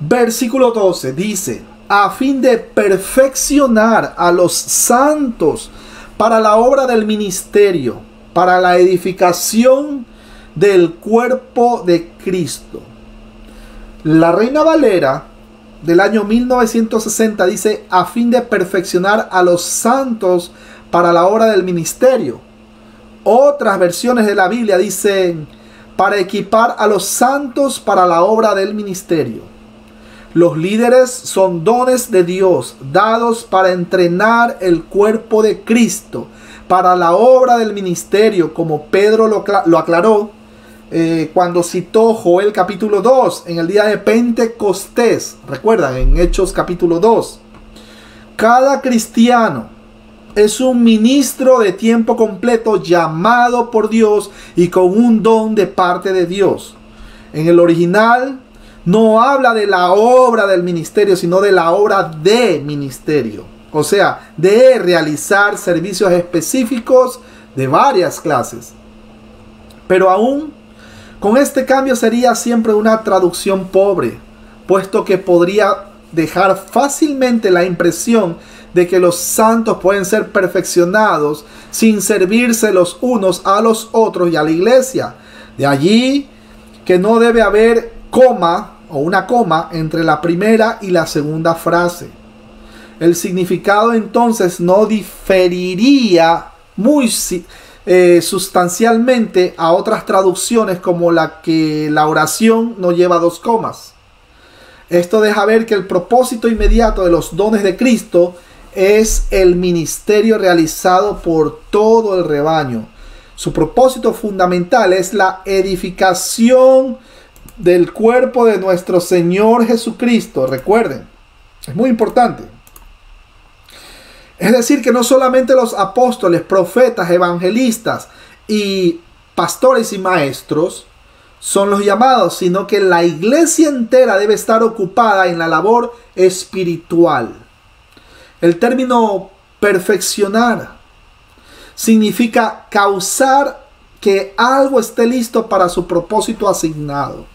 versículo 12 dice: a fin de perfeccionar a los santos para la obra del ministerio, para la edificación del cuerpo de Cristo. La Reina Valera del año 1960 dice: a fin de perfeccionar a los santos para la obra del ministerio. Otras versiones de la Biblia dicen: para equipar a los santos para la obra del ministerio. Los líderes son dones de Dios dados para entrenar el cuerpo de Cristo para la obra del ministerio, como Pedro lo aclaró cuando citó Joel capítulo 2 en el día de Pentecostés. Recuerdan, en Hechos capítulo 2. Cada cristiano es un ministro de tiempo completo llamado por Dios y con un don de parte de Dios. En el original no habla de la obra del ministerio, sino de la obra de ministerio. O sea, de realizar servicios específicos de varias clases. Pero aún con este cambio sería siempre una traducción pobre, puesto que podría dejar fácilmente la impresión de que los santos pueden ser perfeccionados sin servirse los unos a los otros y a la iglesia. De allí que no debe haber coma o una coma entre la primera y la segunda frase. El significado entonces no diferiría muy sustancialmente a otras traducciones como la que la oración no lleva 2 comas. Esto deja ver que el propósito inmediato de los dones de Cristo es el ministerio realizado por todo el rebaño. Su propósito fundamental es la edificación del cuerpo de nuestro Señor Jesucristo. Recuerden, es muy importante. Es decir, que no solamente los apóstoles, profetas, evangelistas y pastores y maestros son los llamados, sino que la iglesia entera debe estar ocupada en la labor espiritual. El término perfeccionar significa causar que algo esté listo para su propósito asignado.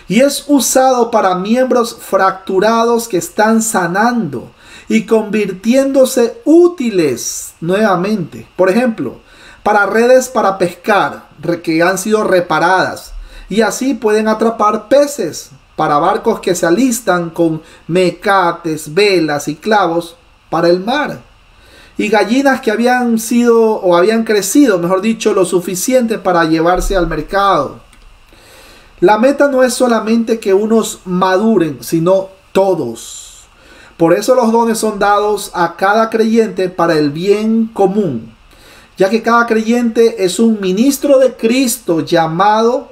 Y es usado para miembros fracturados que están sanando y convirtiéndose útiles nuevamente. Por ejemplo, para redes para pescar que han sido reparadas y así pueden atrapar peces. para barcos que se alistan con mecates, velas y clavos para el mar. Y gallinas que habían crecido, mejor dicho, lo suficiente para llevarse al mercado. La meta no es solamente que unos maduren, sino todos. Por eso los dones son dados a cada creyente para el bien común, ya que cada creyente es un ministro de Cristo llamado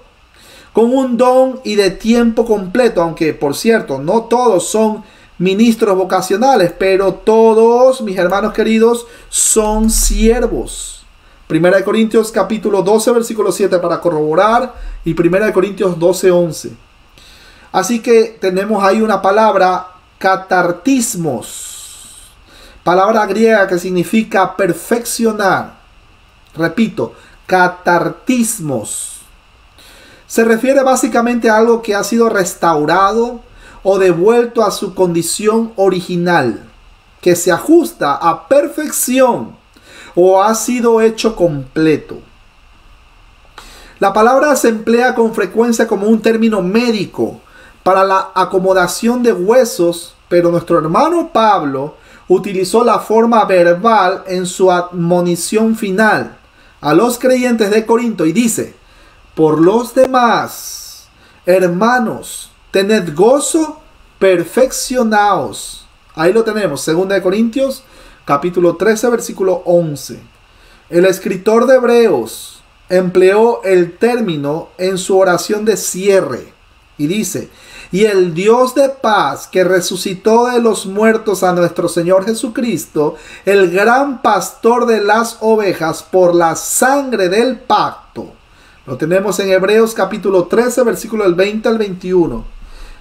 con un don y de tiempo completo, aunque por cierto no todos son ministros vocacionales, pero todos, mis hermanos queridos, son siervos. Primera de Corintios capítulo 12 versículo 7 para corroborar, y Primera de Corintios 12:11. Así que tenemos ahí una palabra, catartismos, palabra griega que significa perfeccionar. Repito, catartismos. Se refiere básicamente a algo que ha sido restaurado o devuelto a su condición original, que se ajusta a perfección o ha sido hecho completo. La palabra se emplea con frecuencia como un término médico para la acomodación de huesos, pero nuestro hermano Pablo utilizó la forma verbal en su admonición final a los creyentes de Corinto y dice: por los demás, hermanos, tened gozo, perfeccionaos. Ahí lo tenemos, 2 de Corintios, capítulo 13, versículo 11. El escritor de Hebreos empleó el término en su oración de cierre y dice: y el Dios de paz, que resucitó de los muertos a nuestro Señor Jesucristo, el gran pastor de las ovejas, por la sangre del pacto. Lo tenemos en Hebreos capítulo 13, versículo del 20 al 21.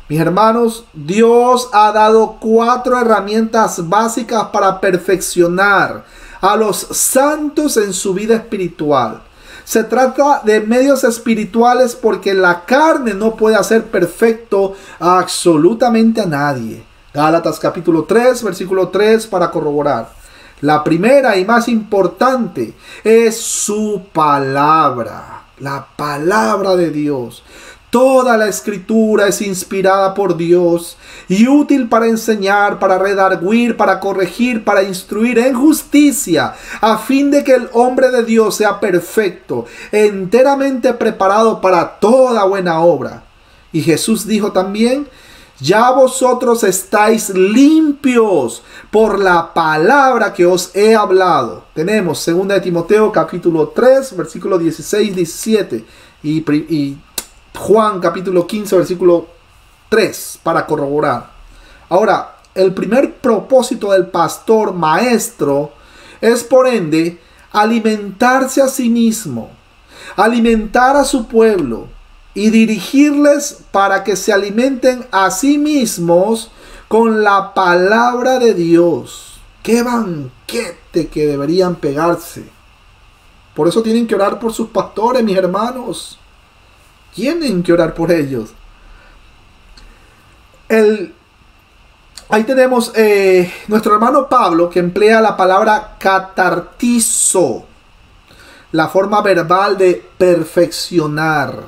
Mis hermanos, Dios ha dado 4 herramientas básicas para perfeccionar a los santos en su vida espiritual. Se trata de medios espirituales porque la carne no puede hacer perfecto a absolutamente a nadie. Gálatas capítulo 3, versículo 3 para corroborar. La primera y más importante es su palabra, la palabra de Dios. Toda la escritura es inspirada por Dios y útil para enseñar, para redarguir, para corregir, para instruir en justicia, a fin de que el hombre de Dios sea perfecto, enteramente preparado para toda buena obra. Y Jesús dijo también: ya vosotros estáis limpios por la palabra que os he hablado. Tenemos 2 de Timoteo capítulo 3, versículo 16-17 y Juan capítulo 15 versículo 3 para corroborar. Ahora, el primer propósito del pastor maestro es, por ende, alimentarse a sí mismo, alimentar a su pueblo y dirigirles para que se alimenten a sí mismos con la palabra de Dios. ¡Qué banquete que deberían pegarse! Por eso tienen que orar por sus pastores, mis hermanos. Tienen que orar por ellos. Ahí tenemos nuestro hermano Pablo, que emplea la palabra catartizo, la forma verbal de perfeccionar,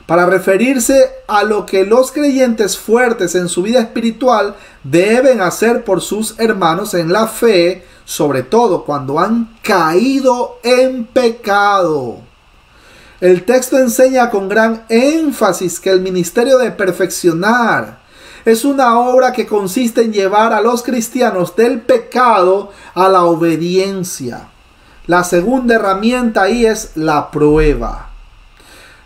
para referirse a lo que los creyentes fuertes en su vida espiritual deben hacer por sus hermanos en la fe, sobre todo cuando han caído en pecado. El texto enseña con gran énfasis que el ministerio de perfeccionar es una obra que consiste en llevar a los cristianos del pecado a la obediencia. La segunda herramienta ahí es la prueba.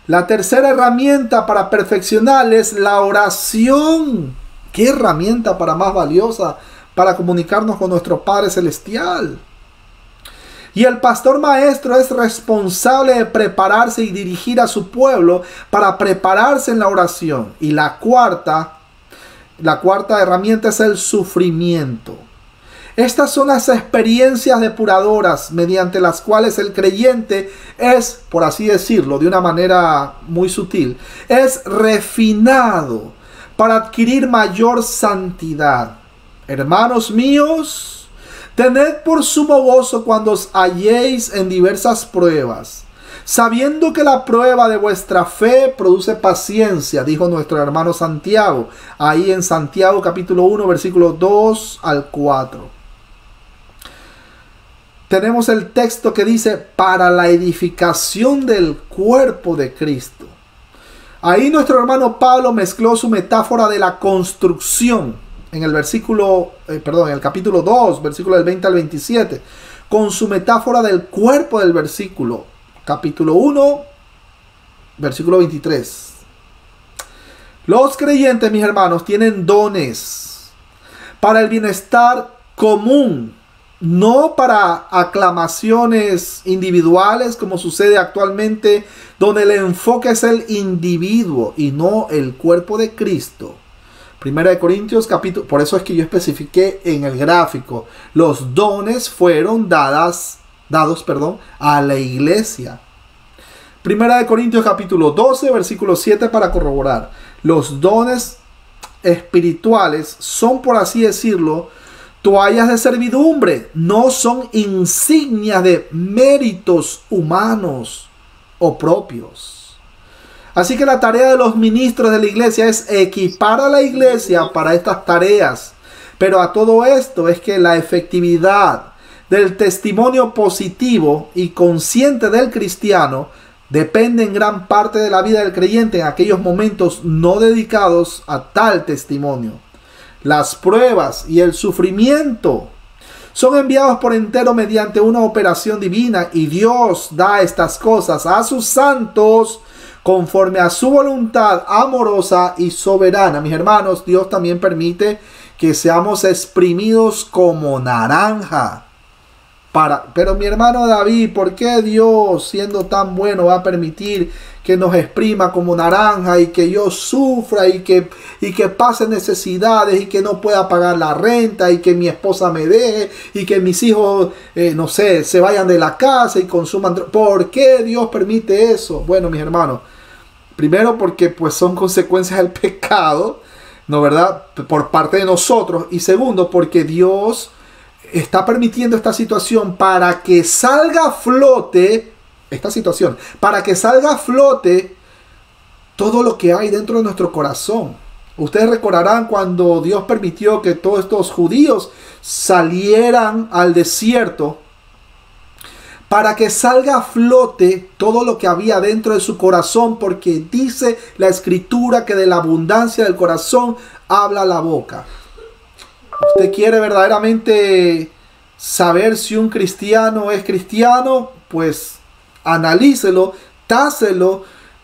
La tercera herramienta para perfeccionar es la oración. ¿Qué herramienta para más valiosa para comunicarnos con nuestro Padre Celestial? Y el pastor maestro es responsable de prepararse y dirigir a su pueblo para prepararse en la oración. Y la cuarta herramienta es el sufrimiento. Estas son las experiencias depuradoras mediante las cuales el creyente es, por así decirlo, de una manera muy sutil, es refinado para adquirir mayor santidad. Hermanos míos, tened por sumo gozo cuando os halléis en diversas pruebas, sabiendo que la prueba de vuestra fe produce paciencia, dijo nuestro hermano Santiago, ahí en Santiago capítulo 1, versículos 2 al 4. Tenemos el texto que dice, para la edificación del cuerpo de Cristo. Ahí nuestro hermano Pablo mezcló su metáfora de la construcción en el en el capítulo 2, versículo del 20 al 27, con su metáfora del cuerpo del versículo, capítulo 1, versículo 23. Los creyentes, mis hermanos, tienen dones para el bienestar común, no para aclamaciones individuales como sucede actualmente, donde el enfoque es el individuo y no el cuerpo de Cristo. Primera de Corintios capítulo, por eso es que yo especifiqué en el gráfico, los dones fueron dados a la iglesia. Primera de Corintios capítulo 12, versículo 7 para corroborar. Los dones espirituales son, por así decirlo, toallas de servidumbre, no son insignias de méritos humanos o propios. Así que la tarea de los ministros de la iglesia es equipar a la iglesia para estas tareas. Pero a todo esto es que la efectividad del testimonio positivo y consciente del cristiano depende en gran parte de la vida del creyente en aquellos momentos no dedicados a tal testimonio. Las pruebas y el sufrimiento son enviados por entero mediante una operación divina, y Dios da estas cosas a sus santos conforme a su voluntad amorosa y soberana. Mis hermanos, Dios también permite que seamos exprimidos como naranja. Pero mi hermano David, ¿por qué Dios, siendo tan bueno, va a permitir que nos exprima como naranja y que yo sufra y que pase necesidades y que no pueda pagar la renta y que mi esposa me deje y que mis hijos, no sé, se vayan de la casa y consuman? ¿Por qué Dios permite eso? Bueno, mis hermanos, primero porque pues son consecuencias del pecado, ¿no verdad? Por parte de nosotros. Y segundo, porque Dios está permitiendo esta situación para que salga a flote todo lo que hay dentro de nuestro corazón. Ustedes recordarán cuando Dios permitió que todos estos judíos salieran al desierto, para que salga a flote todo lo que había dentro de su corazón, porque dice la escritura que de la abundancia del corazón habla la boca. ¿Usted quiere verdaderamente saber si un cristiano es cristiano? Pues analícelo, táselo,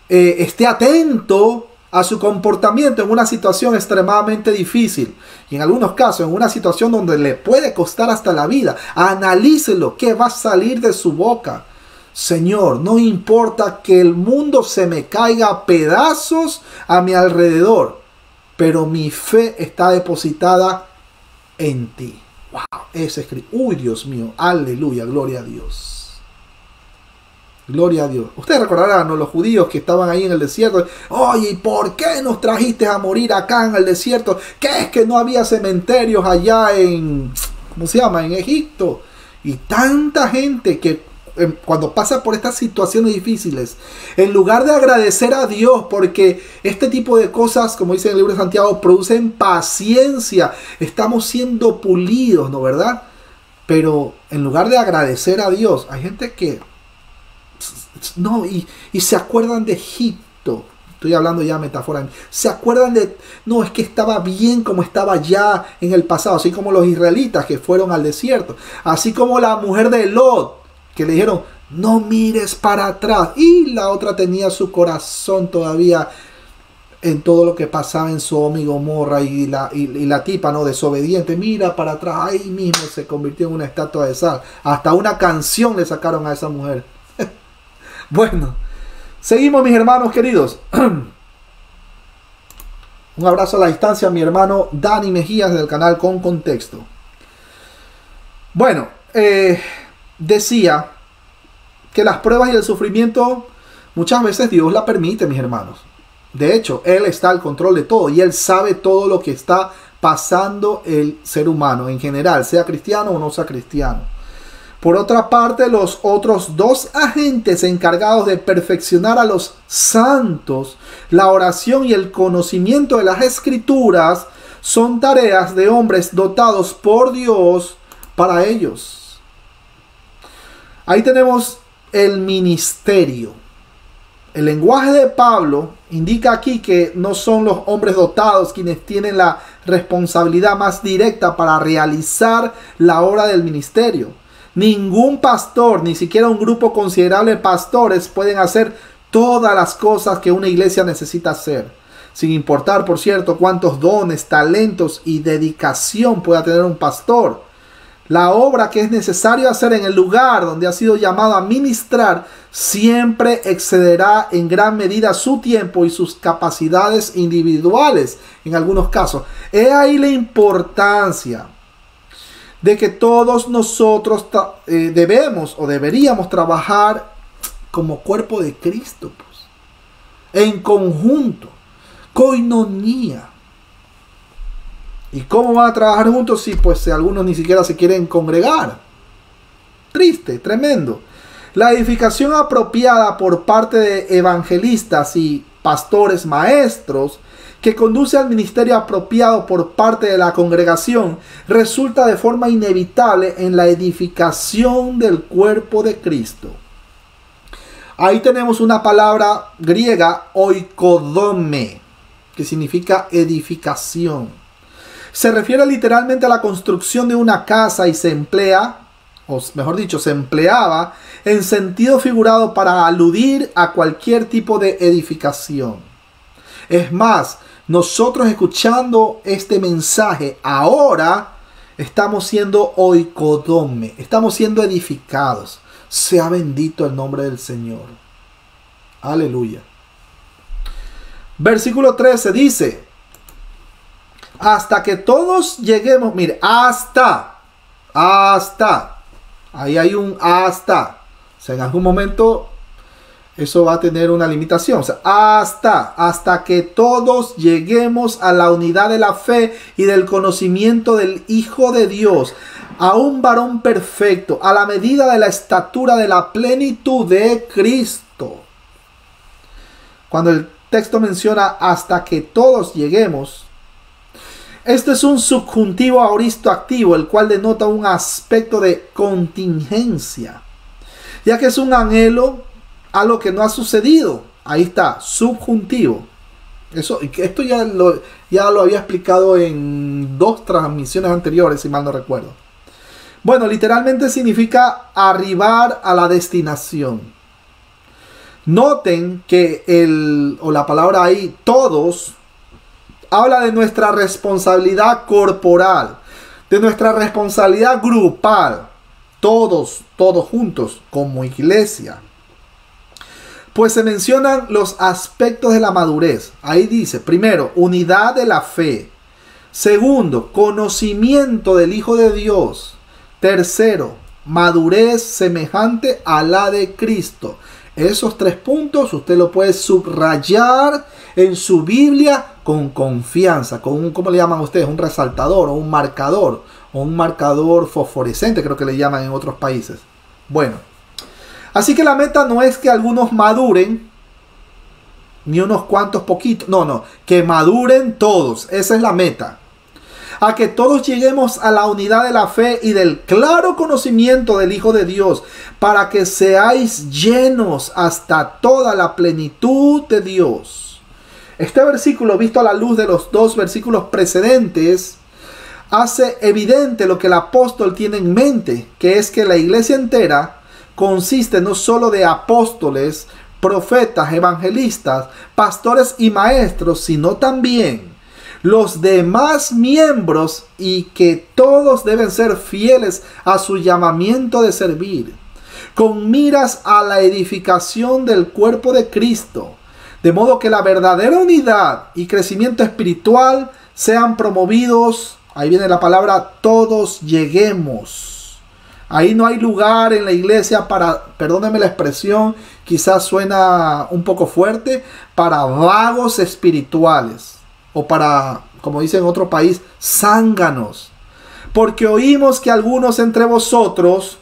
esté atento a su comportamiento en una situación extremadamente difícil. Y en algunos casos, en una situación donde le puede costar hasta la vida. Analícelo, ¿qué va a salir de su boca? Señor, no importa que el mundo se me caiga a pedazos a mi alrededor, pero mi fe está depositada en ti. Wow, ese escrito. Uy, Dios mío, aleluya, gloria a Dios. Gloria a Dios. Ustedes recordarán, ¿no?, los judíos que estaban ahí en el desierto. Oye, ¿y por qué nos trajiste a morir acá en el desierto? ¿Qué es que no había cementerios allá en, ¿cómo se llama?, en Egipto? Y tanta gente que cuando pasa por estas situaciones difíciles, en lugar de agradecer a Dios, porque este tipo de cosas, como dice en el libro de Santiago, producen paciencia, estamos siendo pulidos, ¿no verdad? Pero en lugar de agradecer a Dios, hay gente que no, y se acuerdan de Egipto. Estoy hablando ya metáfora. Se acuerdan de, no, es que estaba bien como estaba ya en el pasado, así como los israelitas que fueron al desierto, así como la mujer de Lot, que le dijeron, no mires para atrás. Y la otra tenía su corazón todavía en todo lo que pasaba en Sodoma y Gomorra. Y la tipa, ¿no?, desobediente, mira para atrás. Ahí mismo se convirtió en una estatua de sal. Hasta una canción le sacaron a esa mujer. Bueno, seguimos, mis hermanos queridos. Un abrazo a la distancia a mi hermano Dani Mejías del canal Con Contexto. Bueno, decía que las pruebas y el sufrimiento muchas veces Dios la permite, mis hermanos. De hecho, Él está al control de todo y Él sabe todo lo que está pasando el ser humano en general, sea cristiano o no sea cristiano. Por otra parte, los otros dos agentes encargados de perfeccionar a los santos, la oración y el conocimiento de las Escrituras, son tareas de hombres dotados por Dios para ellos. Ahí tenemos el ministerio. El lenguaje de Pablo indica aquí que no son los hombres dotados quienes tienen la responsabilidad más directa para realizar la obra del ministerio. Ningún pastor, ni siquiera un grupo considerable de pastores, pueden hacer todas las cosas que una iglesia necesita hacer, sin importar, por cierto, cuántos dones, talentos y dedicación pueda tener un pastor. La obra que es necesario hacer en el lugar donde ha sido llamado a ministrar siempre excederá en gran medida su tiempo y sus capacidades individuales en algunos casos. He ahí la importancia de que todos nosotros debemos o deberíamos trabajar como cuerpo de Cristo, pues, en conjunto, koinonía. ¿Y cómo van a trabajar juntos si pues algunos ni siquiera se quieren congregar? Triste, tremendo. La edificación apropiada por parte de evangelistas y pastores maestros que conduce al ministerio apropiado por parte de la congregación resulta de forma inevitable en la edificación del cuerpo de Cristo. Ahí tenemos una palabra griega, oikodome, que significa edificación. Se refiere literalmente a la construcción de una casa y se emplea, o mejor dicho, se empleaba en sentido figurado para aludir a cualquier tipo de edificación. Es más, nosotros escuchando este mensaje ahora estamos siendo oikodome, estamos siendo edificados. Sea bendito el nombre del Señor. Aleluya. Versículo 13 dice: hasta que todos lleguemos, mire, hasta, ahí hay un hasta, o sea, en algún momento eso va a tener una limitación, o sea, hasta que todos lleguemos a la unidad de la fe y del conocimiento del Hijo de Dios, a un varón perfecto, a la medida de la estatura de la plenitud de Cristo. Cuando el texto menciona hasta que todos lleguemos, este es un subjuntivo aoristo activo, el cual denota un aspecto de contingencia, ya que es un anhelo a lo que no ha sucedido. Ahí está, subjuntivo. Esto ya lo había explicado en 2 transmisiones anteriores, si mal no recuerdo. Bueno, literalmente significa arribar a la destinación. Noten que la palabra ahí, todos, habla de nuestra responsabilidad corporal, de nuestra responsabilidad grupal, todos juntos como iglesia. Pues se mencionan los aspectos de la madurez. Ahí dice, primero, unidad de la fe. Segundo, conocimiento del Hijo de Dios. Tercero, madurez semejante a la de Cristo. Esos 3 puntos usted lo puede subrayar en su Biblia con confianza, con un, ¿cómo le llaman ustedes? Un resaltador o un marcador fosforescente, creo que le llaman en otros países. Bueno, así que la meta no es que algunos maduren, ni unos cuantos poquitos, no, que maduren todos, esa es la meta. A que todos lleguemos a la unidad de la fe y del claro conocimiento del Hijo de Dios, para que seáis llenos hasta toda la plenitud de Dios. Este versículo, visto a la luz de los 2 versículos precedentes, hace evidente lo que el apóstol tiene en mente, que es que la iglesia entera consiste no solo de apóstoles, profetas, evangelistas, pastores y maestros, sino también los demás miembros, y que todos deben ser fieles a su llamamiento de servir, con miras a la edificación del cuerpo de Cristo, de modo que la verdadera unidad y crecimiento espiritual sean promovidos. Ahí viene la palabra, todos lleguemos. Ahí no hay lugar en la iglesia para, perdónenme la expresión, quizás suena un poco fuerte, para vagos espirituales. O para, como dicen en otro país, zánganos. Porque oímos que algunos entre vosotros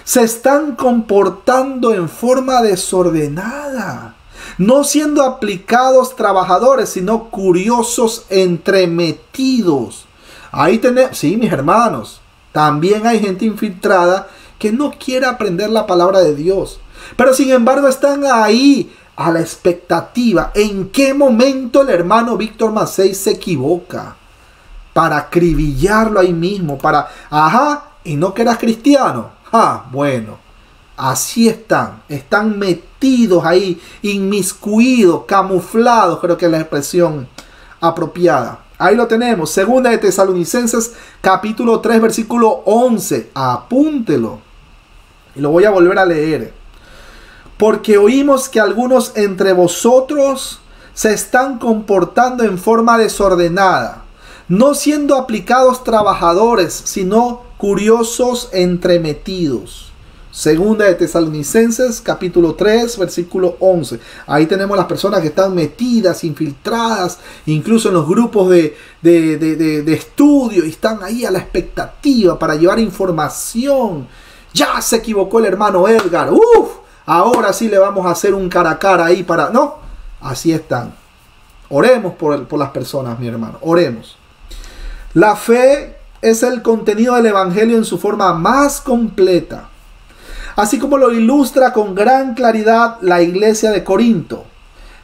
Se están comportando en forma desordenada, no siendo aplicados trabajadores, sino curiosos entremetidos. Ahí tenemos, sí, mis hermanos, también hay gente infiltrada que no quiere aprender la palabra de Dios, pero sin embargo están ahí a la expectativa. ¿En qué momento el hermano Víctor Massey se equivoca? Para acribillarlo ahí mismo, y no que eras cristiano. Bueno, así están metidos ahí, inmiscuidos, camuflados, creo que es la expresión apropiada. Ahí lo tenemos, segunda de Tesalonicenses, capítulo 3, versículo 11, apúntelo, y lo voy a volver a leer. Porque oímos que algunos entre vosotros se están comportando en forma desordenada, no siendo aplicados trabajadores, sino curiosos entremetidos. Segunda de Tesalonicenses, capítulo 3, versículo 11. Ahí tenemos las personas que están metidas, infiltradas, incluso en los grupos de estudio, y están ahí a la expectativa para llevar información. Ya se equivocó el hermano Edgar. Ahora sí le vamos a hacer un cara a cara ahí para... No, así están. Oremos por las personas, mi hermano. Oremos. La fe es el contenido del evangelio en su forma más completa, así como lo ilustra con gran claridad la iglesia de Corinto.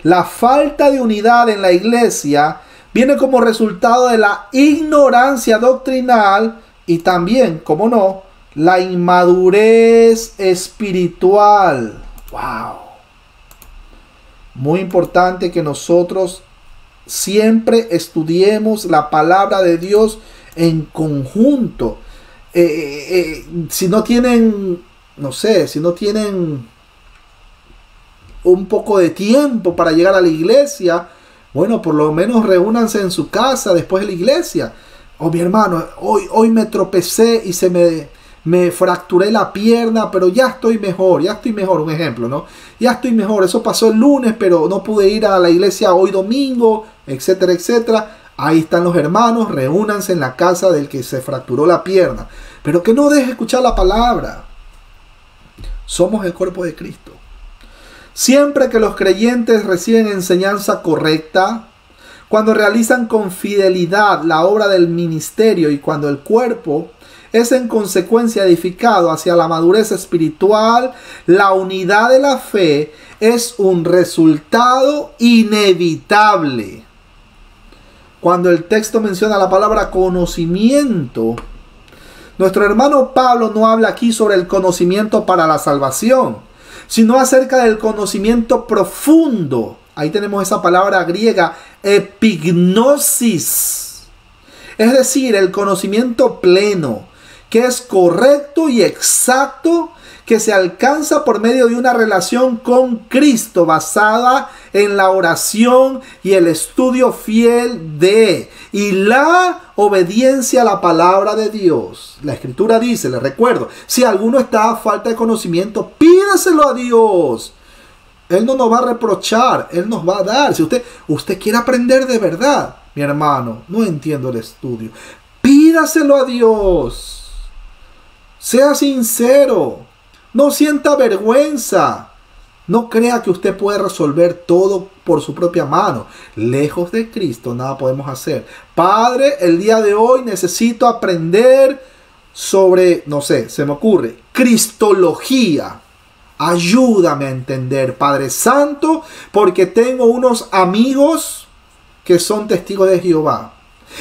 La falta de unidad en la iglesia viene como resultado de la ignorancia doctrinal y también, como no, la inmadurez espiritual. ¡Wow! Muy importante que nosotros siempre estudiemos la palabra de Dios en conjunto. Si no tienen, si no tienen un poco de tiempo para llegar a la iglesia, bueno, por lo menos reúnanse en su casa después de la iglesia. Mi hermano, hoy me tropecé y me fracturé la pierna, pero ya estoy mejor, un ejemplo, ¿no? Ya estoy mejor, eso pasó el lunes, pero no pude ir a la iglesia hoy domingo, etcétera, etcétera. Ahí están los hermanos, reúnanse en la casa del que se fracturó la pierna, pero que no deje escuchar la palabra. Somos el cuerpo de Cristo. Siempre que los creyentes reciben enseñanza correcta, cuando realizan con fidelidad la obra del ministerio y cuando el cuerpo es en consecuencia edificado hacia la madurez espiritual, la unidad de la fe es un resultado inevitable. Cuando el texto menciona la palabra conocimiento, nuestro hermano Pablo no habla aquí sobre el conocimiento para la salvación, sino acerca del conocimiento profundo. Ahí tenemos esa palabra griega, epignosis. Es decir, el conocimiento pleno, que es correcto y exacto, que se alcanza por medio de una relación con Cristo basada en la oración y el estudio fiel y la obediencia a la palabra de Dios. La Escritura dice, les recuerdo, si alguno está a falta de conocimiento, pídaselo a Dios. Él no nos va a reprochar, Él nos va a dar. Si usted quiere aprender de verdad, mi hermano, no entiendo el estudio, pídaselo a Dios. Sea sincero. No sienta vergüenza. No crea que usted puede resolver todo por su propia mano. Lejos de Cristo nada podemos hacer. Padre, el día de hoy necesito aprender sobre, se me ocurre, cristología. Ayúdame a entender, Padre Santo, porque tengo unos amigos que son testigos de Jehová.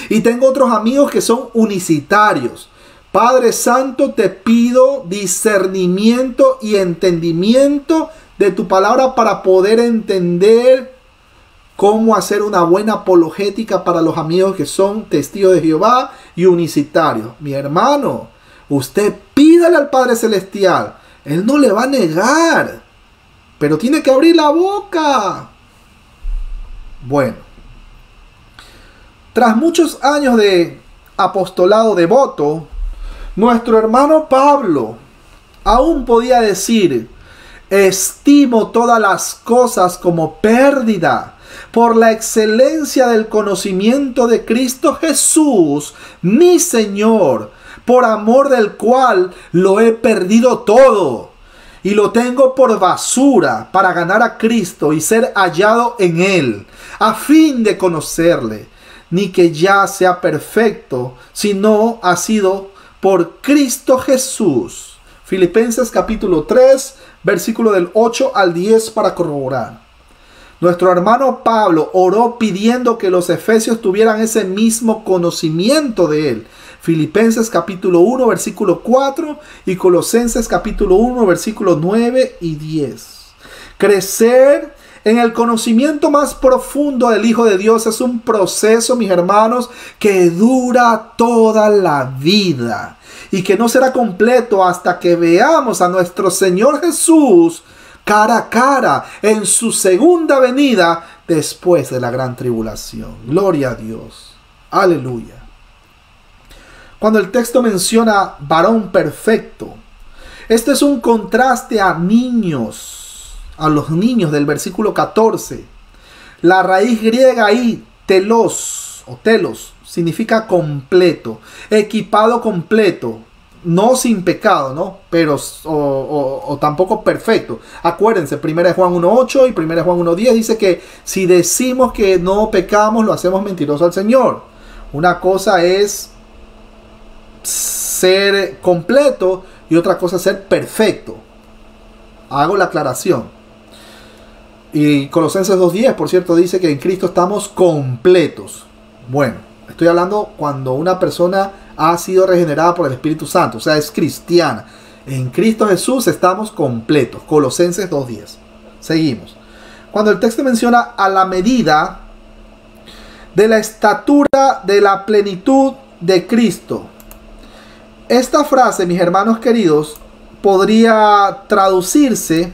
Y tengo otros amigos que son unicitarios. Padre Santo, te pido discernimiento y entendimiento de tu palabra para poder entender cómo hacer una buena apologética para los amigos que son testigos de Jehová y unicitarios. Mi hermano, usted pídale al Padre Celestial. Él no le va a negar, pero tiene que abrir la boca. Bueno, tras muchos años de apostolado devoto, nuestro hermano Pablo aún podía decir: estimo todas las cosas como pérdida por la excelencia del conocimiento de Cristo Jesús, mi Señor, por amor del cual lo he perdido todo y lo tengo por basura para ganar a Cristo y ser hallado en Él, a fin de conocerle, ni que ya sea perfecto, sino ha sido por Cristo Jesús. Filipenses capítulo 3, versículo del 8 al 10 para corroborar. Nuestro hermano Pablo oró pidiendo que los efesios tuvieran ese mismo conocimiento de Él. Filipenses capítulo 1, versículo 4 y Colosenses capítulo 1, versículos 9 y 10. Crecer en el conocimiento más profundo del Hijo de Dios es un proceso, mis hermanos, que dura toda la vida y que no será completo hasta que veamos a nuestro Señor Jesús cara a cara en su segunda venida después de la gran tribulación. Gloria a Dios. Aleluya. Cuando el texto menciona varón perfecto, este es un contraste a niños, a los niños del versículo 14. La raíz griega ahí, telos o telos, significa completo, equipado completo. No sin pecado, ¿no? Pero o tampoco perfecto. Acuérdense, 1 Juan 1.8 y 1 Juan 1.10 dice que si decimos que no pecamos, lo hacemos mentiroso al Señor. Una cosa es ser completo y otra cosa es ser perfecto. Hago la aclaración. Y Colosenses 2.10, por cierto, dice que en Cristo estamos completos. Bueno, estoy hablando cuando una persona ha sido regenerada por el Espíritu Santo, o sea, es cristiana. En Cristo Jesús estamos completos. Colosenses 2.10. Seguimos. Cuando el texto menciona a la medida de la estatura de la plenitud de Cristo. Esta frase, mis hermanos queridos, podría traducirse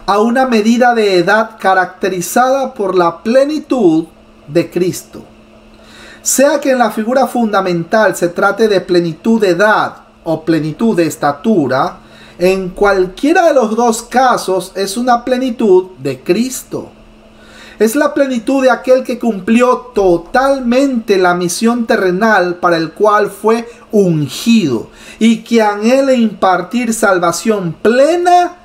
a una medida de edad caracterizada por la plenitud de Cristo. Sea que en la figura fundamental se trate de plenitud de edad o plenitud de estatura, en cualquiera de los dos casos es una plenitud de Cristo. Es la plenitud de aquel que cumplió totalmente la misión terrenal para el cual fue ungido y que anhela impartir salvación plena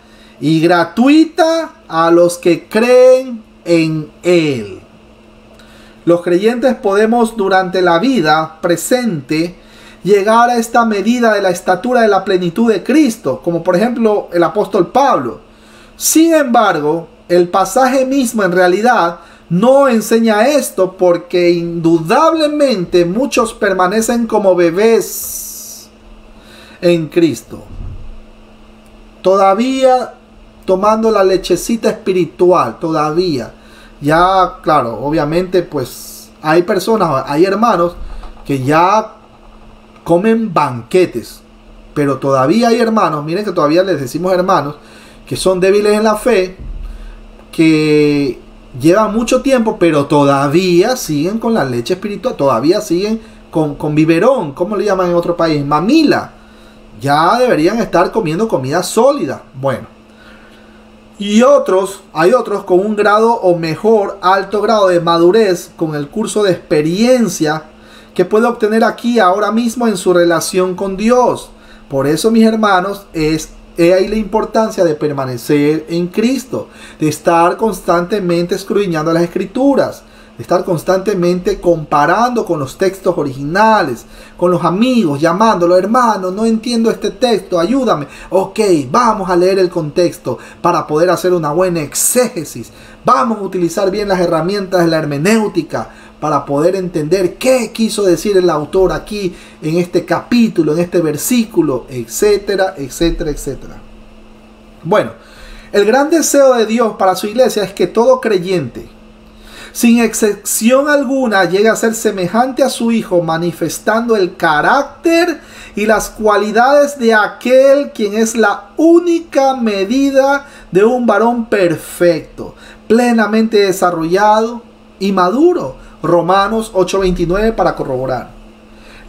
y gratuita a los que creen en Él. Los creyentes podemos durante la vida presente llegar a esta medida de la estatura de la plenitud de Cristo, como por ejemplo el apóstol Pablo. Sin embargo, el pasaje mismo en realidad no enseña esto, porque indudablemente muchos permanecen como bebés en Cristo, todavía tomando la lechecita espiritual, todavía. Ya, claro, obviamente, pues hay personas, hay hermanos que ya comen banquetes, pero todavía hay hermanos, miren que todavía les decimos hermanos, que son débiles en la fe, que llevan mucho tiempo, pero todavía siguen con la leche espiritual, todavía siguen con biberón, ¿cómo le llaman en otro país? Mamila. Ya deberían estar comiendo comida sólida. Bueno. Y hay otros con un grado o mejor, alto grado de madurez, con el curso de experiencia que puede obtener aquí ahora mismo en su relación con Dios. Por eso, mis hermanos, es ahí la importancia de permanecer en Cristo, de estar constantemente escudriñando las Escrituras, de estar constantemente comparando con los textos originales, con los amigos, llamándolo, hermano, no entiendo este texto, ayúdame. Ok, vamos a leer el contexto para poder hacer una buena exégesis. Vamos a utilizar bien las herramientas de la hermenéutica para poder entender qué quiso decir el autor aquí en este capítulo, en este versículo, etcétera, etcétera, etcétera. Bueno, el gran deseo de Dios para su iglesia es que todo creyente, sin excepción alguna, llegue a ser semejante a su Hijo, manifestando el carácter y las cualidades de aquel quien es la única medida de un varón perfecto, plenamente desarrollado y maduro. Romanos 8:29 para corroborar.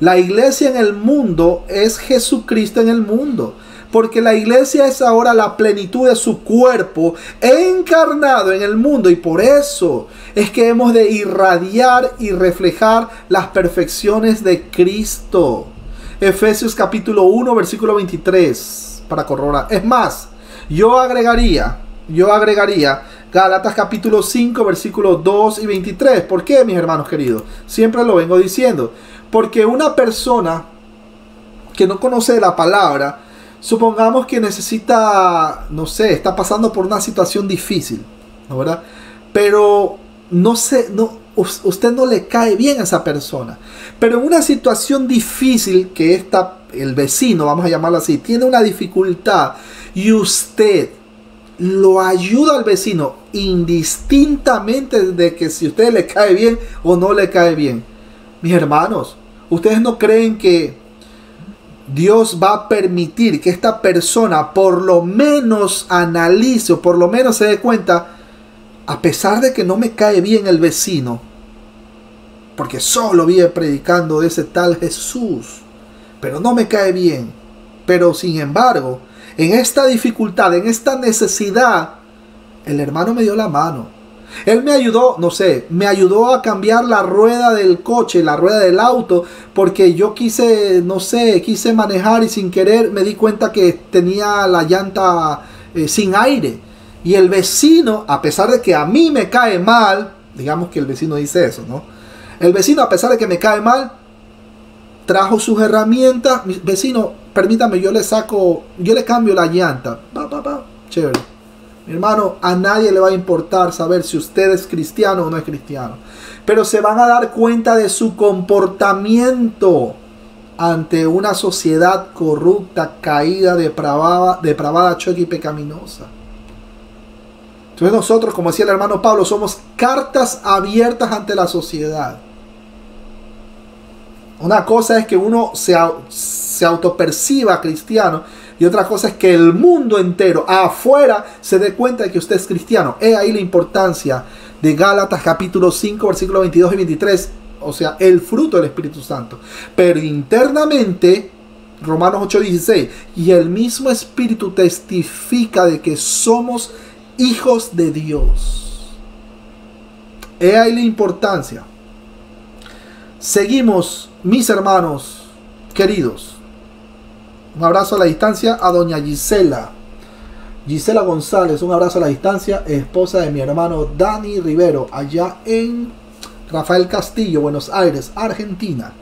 La iglesia en el mundo es Jesucristo en el mundo, porque la iglesia es ahora la plenitud de su cuerpo encarnado en el mundo, y por eso es que hemos de irradiar y reflejar las perfecciones de Cristo. Efesios capítulo 1, versículo 23, para corroborar. Es más, yo agregaría Gálatas capítulo 5, versículos 2 y 23. ¿Por qué, mis hermanos queridos? Siempre lo vengo diciendo. Porque una persona que no conoce la palabra, supongamos que necesita, no sé, está pasando por una situación difícil, ¿no, verdad? Pero usted no le cae bien a esa persona. Pero en una situación difícil que el vecino, vamos a llamarlo así, tiene una dificultad y usted lo ayuda al vecino indistintamente de que si usted le cae bien o no le cae bien. Mis hermanos, ¿ustedes no creen que Dios va a permitir que esta persona por lo menos analice o por lo menos se dé cuenta, a pesar de que no me cae bien el vecino, porque solo vive predicando de ese tal Jesús, pero no me cae bien, pero sin embargo, en esta dificultad, en esta necesidad, el hermano me dio la mano. Él me ayudó, no sé, me ayudó a cambiar la rueda del coche, la rueda del auto, porque yo quise manejar y sin querer me di cuenta que tenía la llanta sin aire. Y el vecino, a pesar de que a mí me cae mal, digamos que el vecino dice eso, ¿no? El vecino, a pesar de que me cae mal, trajo sus herramientas. Vecino, permítame, yo le cambio la llanta. Chévere. Mi hermano, a nadie le va a importar saber si usted es cristiano o no es cristiano. Pero se van a dar cuenta de su comportamiento ante una sociedad corrupta, caída, depravada, choque y pecaminosa. Entonces nosotros, como decía el hermano Pablo, somos cartas abiertas ante la sociedad. Una cosa es que uno se autoperciba cristiano y otra cosa es que el mundo entero afuera se dé cuenta de que usted es cristiano. Es ahí la importancia de Gálatas capítulo 5, versículos 22 y 23. O sea, el fruto del Espíritu Santo. Pero internamente, Romanos 8:16, y el mismo Espíritu testifica de que somos hijos de Dios. Es ahí la importancia. Seguimos, mis hermanos queridos. Un abrazo a la distancia a doña Gisela González, un abrazo a la distancia, esposa de mi hermano Dani Rivero, allá en Rafael Castillo, Buenos Aires, Argentina.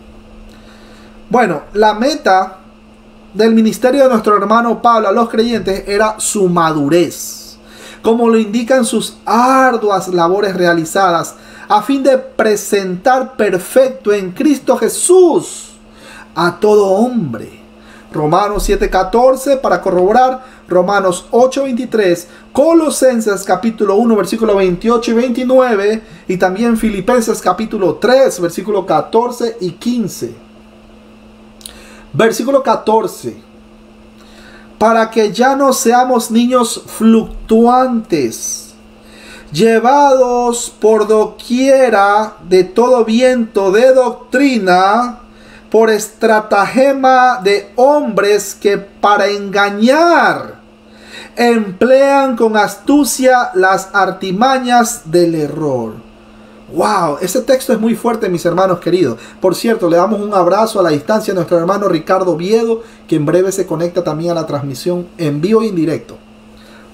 Bueno, la meta del ministerio de nuestro hermano Pablo a los creyentes era su madurez, como lo indican sus arduas labores realizadas, a fin de presentar perfecto en Cristo Jesús a todo hombre. Romanos 7:14 para corroborar, Romanos 8:23, Colosenses capítulo 1 versículo 28 y 29 y también Filipenses capítulo 3 versículo 14 y 15. Versículo 14. Para que ya no seamos niños fluctuantes, llevados por doquiera de todo viento de doctrina, por estratagema de hombres que para engañar emplean con astucia las artimañas del error. Wow, ese texto es muy fuerte, mis hermanos queridos. Por cierto, le damos un abrazo a la distancia a nuestro hermano Ricardo Viedo, que en breve se conecta también a la transmisión en vivo y en directo.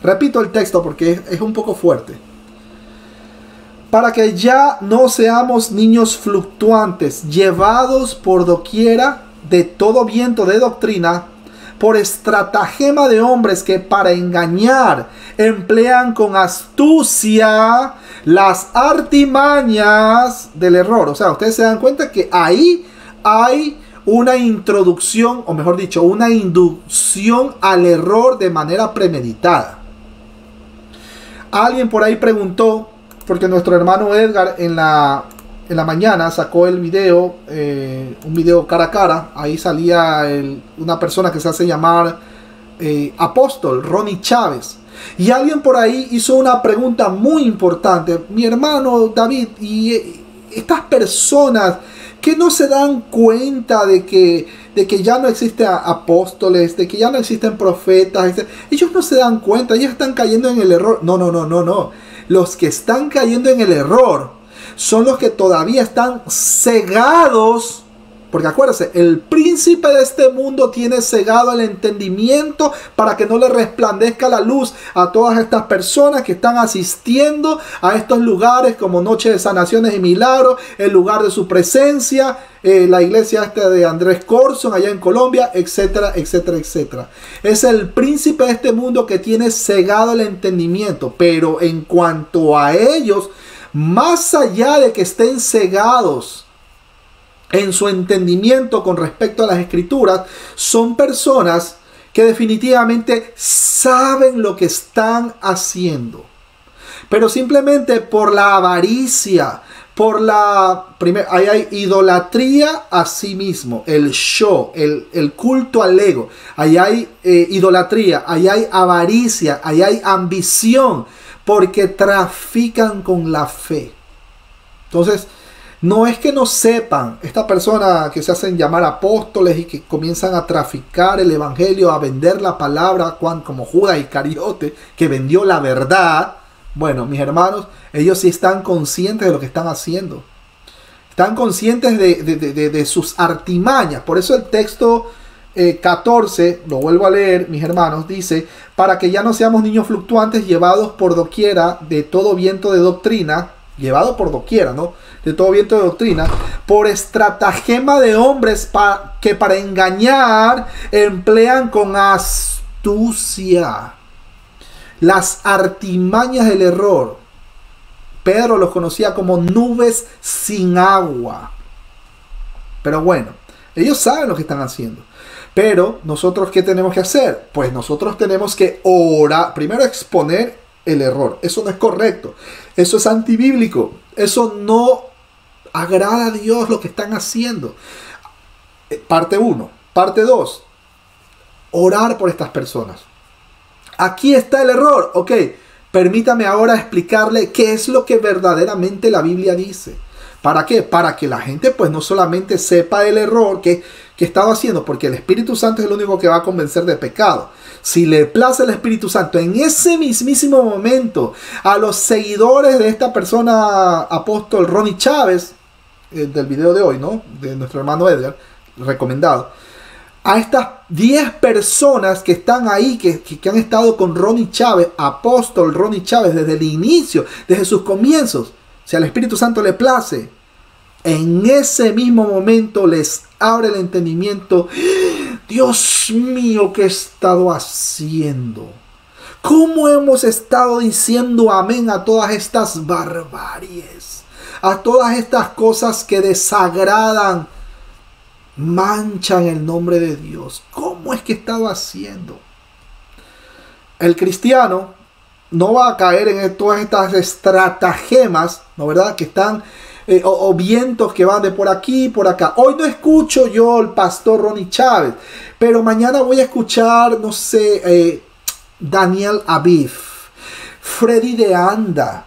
Repito el texto porque es un poco fuerte. Para que ya no seamos niños fluctuantes, llevados por doquiera de todo viento de doctrina, por estratagema de hombres que para engañar emplean con astucia las artimañas del error. O sea, ustedes se dan cuenta que ahí hay una introducción, o mejor dicho, una inducción al error de manera premeditada. Alguien por ahí preguntó, porque nuestro hermano Edgar en la mañana sacó el video, un video cara a cara. Ahí salía una persona que se hace llamar Apóstol, Ronnie Chávez. Y alguien por ahí hizo una pregunta muy importante. Mi hermano David, y estas personas que no se dan cuenta de que ya no existen apóstoles, de que ya no existen profetas, ellos no se dan cuenta, ellos están cayendo en el error. No. Los que están cayendo en el error son los que todavía están cegados Porque acuérdense, el príncipe de este mundo tiene cegado el entendimiento para que no le resplandezca la luz a todas estas personas que están asistiendo a estos lugares como Noche de Sanaciones y Milagros, el lugar de su presencia, la iglesia de Andrés Corson allá en Colombia, etcétera, etcétera, etcétera. Es el príncipe de este mundo que tiene cegado el entendimiento. Pero en cuanto a ellos, más allá de que estén cegados en su entendimiento con respecto a las escrituras, son personas que definitivamente saben lo que están haciendo, pero simplemente por la avaricia, ahí hay idolatría a sí mismo, el show, el culto al ego, ahí hay idolatría, ahí hay avaricia, ahí hay ambición, porque trafican con la fe. Entonces, no es que no sepan, esta persona que se hacen llamar apóstoles y que comienzan a traficar el evangelio, a vender la palabra, como Judas Iscariote, que vendió la verdad. Bueno, mis hermanos, ellos sí están conscientes de lo que están haciendo. Están conscientes de sus artimañas. Por eso el texto 14, lo vuelvo a leer, mis hermanos, dice: para que ya no seamos niños fluctuantes llevados por doquiera de todo viento de doctrina, llevado por doquiera, ¿no? De todo viento de doctrina, por estratagema de hombres que para engañar emplean con astucia las artimañas del error. Pedro los conocía como nubes sin agua. Pero bueno, ellos saben lo que están haciendo. Pero nosotros, ¿qué tenemos que hacer? Pues nosotros tenemos que orar. Primero, exponer el error. Eso no es correcto. Eso es antibíblico. Eso no agrada a Dios lo que están haciendo. Parte 1. Parte 2. Orar por estas personas. Aquí está el error. Ok, permítame ahora explicarle qué es lo que verdaderamente la Biblia dice. ¿Para qué? Para que la gente pues no solamente sepa el error que estaba haciendo, porque el Espíritu Santo es el único que va a convencer de pecado. Si le place el Espíritu Santo en ese mismísimo momento a los seguidores de esta persona, apóstol Ronnie Chávez, del video de hoy, ¿no? De nuestro hermano Edgar, recomendado. A estas 10 personas que están ahí, que han estado con Ronnie Chávez, apóstol Ronnie Chávez, desde el inicio, desde sus comienzos. Si al Espíritu Santo le place, en ese mismo momento les abre el entendimiento. Dios mío, ¿qué he estado haciendo? ¿Cómo hemos estado diciendo amén a todas estas barbaries? A todas estas cosas que desagradan, manchan el nombre de Dios. ¿Cómo es que he estado haciendo? El cristiano no va a caer en todas estas estratagemas, ¿no verdad? Que están, o vientos que van de por aquí y por acá. Hoy no escucho yo al pastor Ronnie Chávez, pero mañana voy a escuchar, no sé, Daniel Aviv, Freddy de Anda,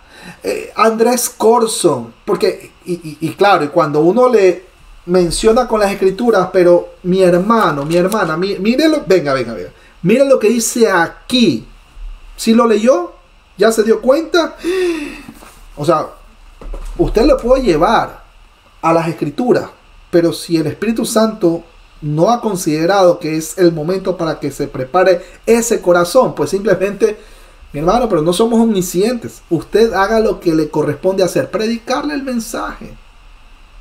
Andrés Corson, porque, y claro, y cuando uno le menciona con las escrituras, pero mi hermano, mi hermana, mírelo, venga, mire lo que dice aquí. ¿Sí lo leyó? ¿Ya se dio cuenta? O sea, usted lo puede llevar a las escrituras, pero si el Espíritu Santo no ha considerado que es el momento para que se prepare ese corazón, pues simplemente, mi hermano, pero no somos omniscientes. Usted haga lo que le corresponde hacer, predicarle el mensaje.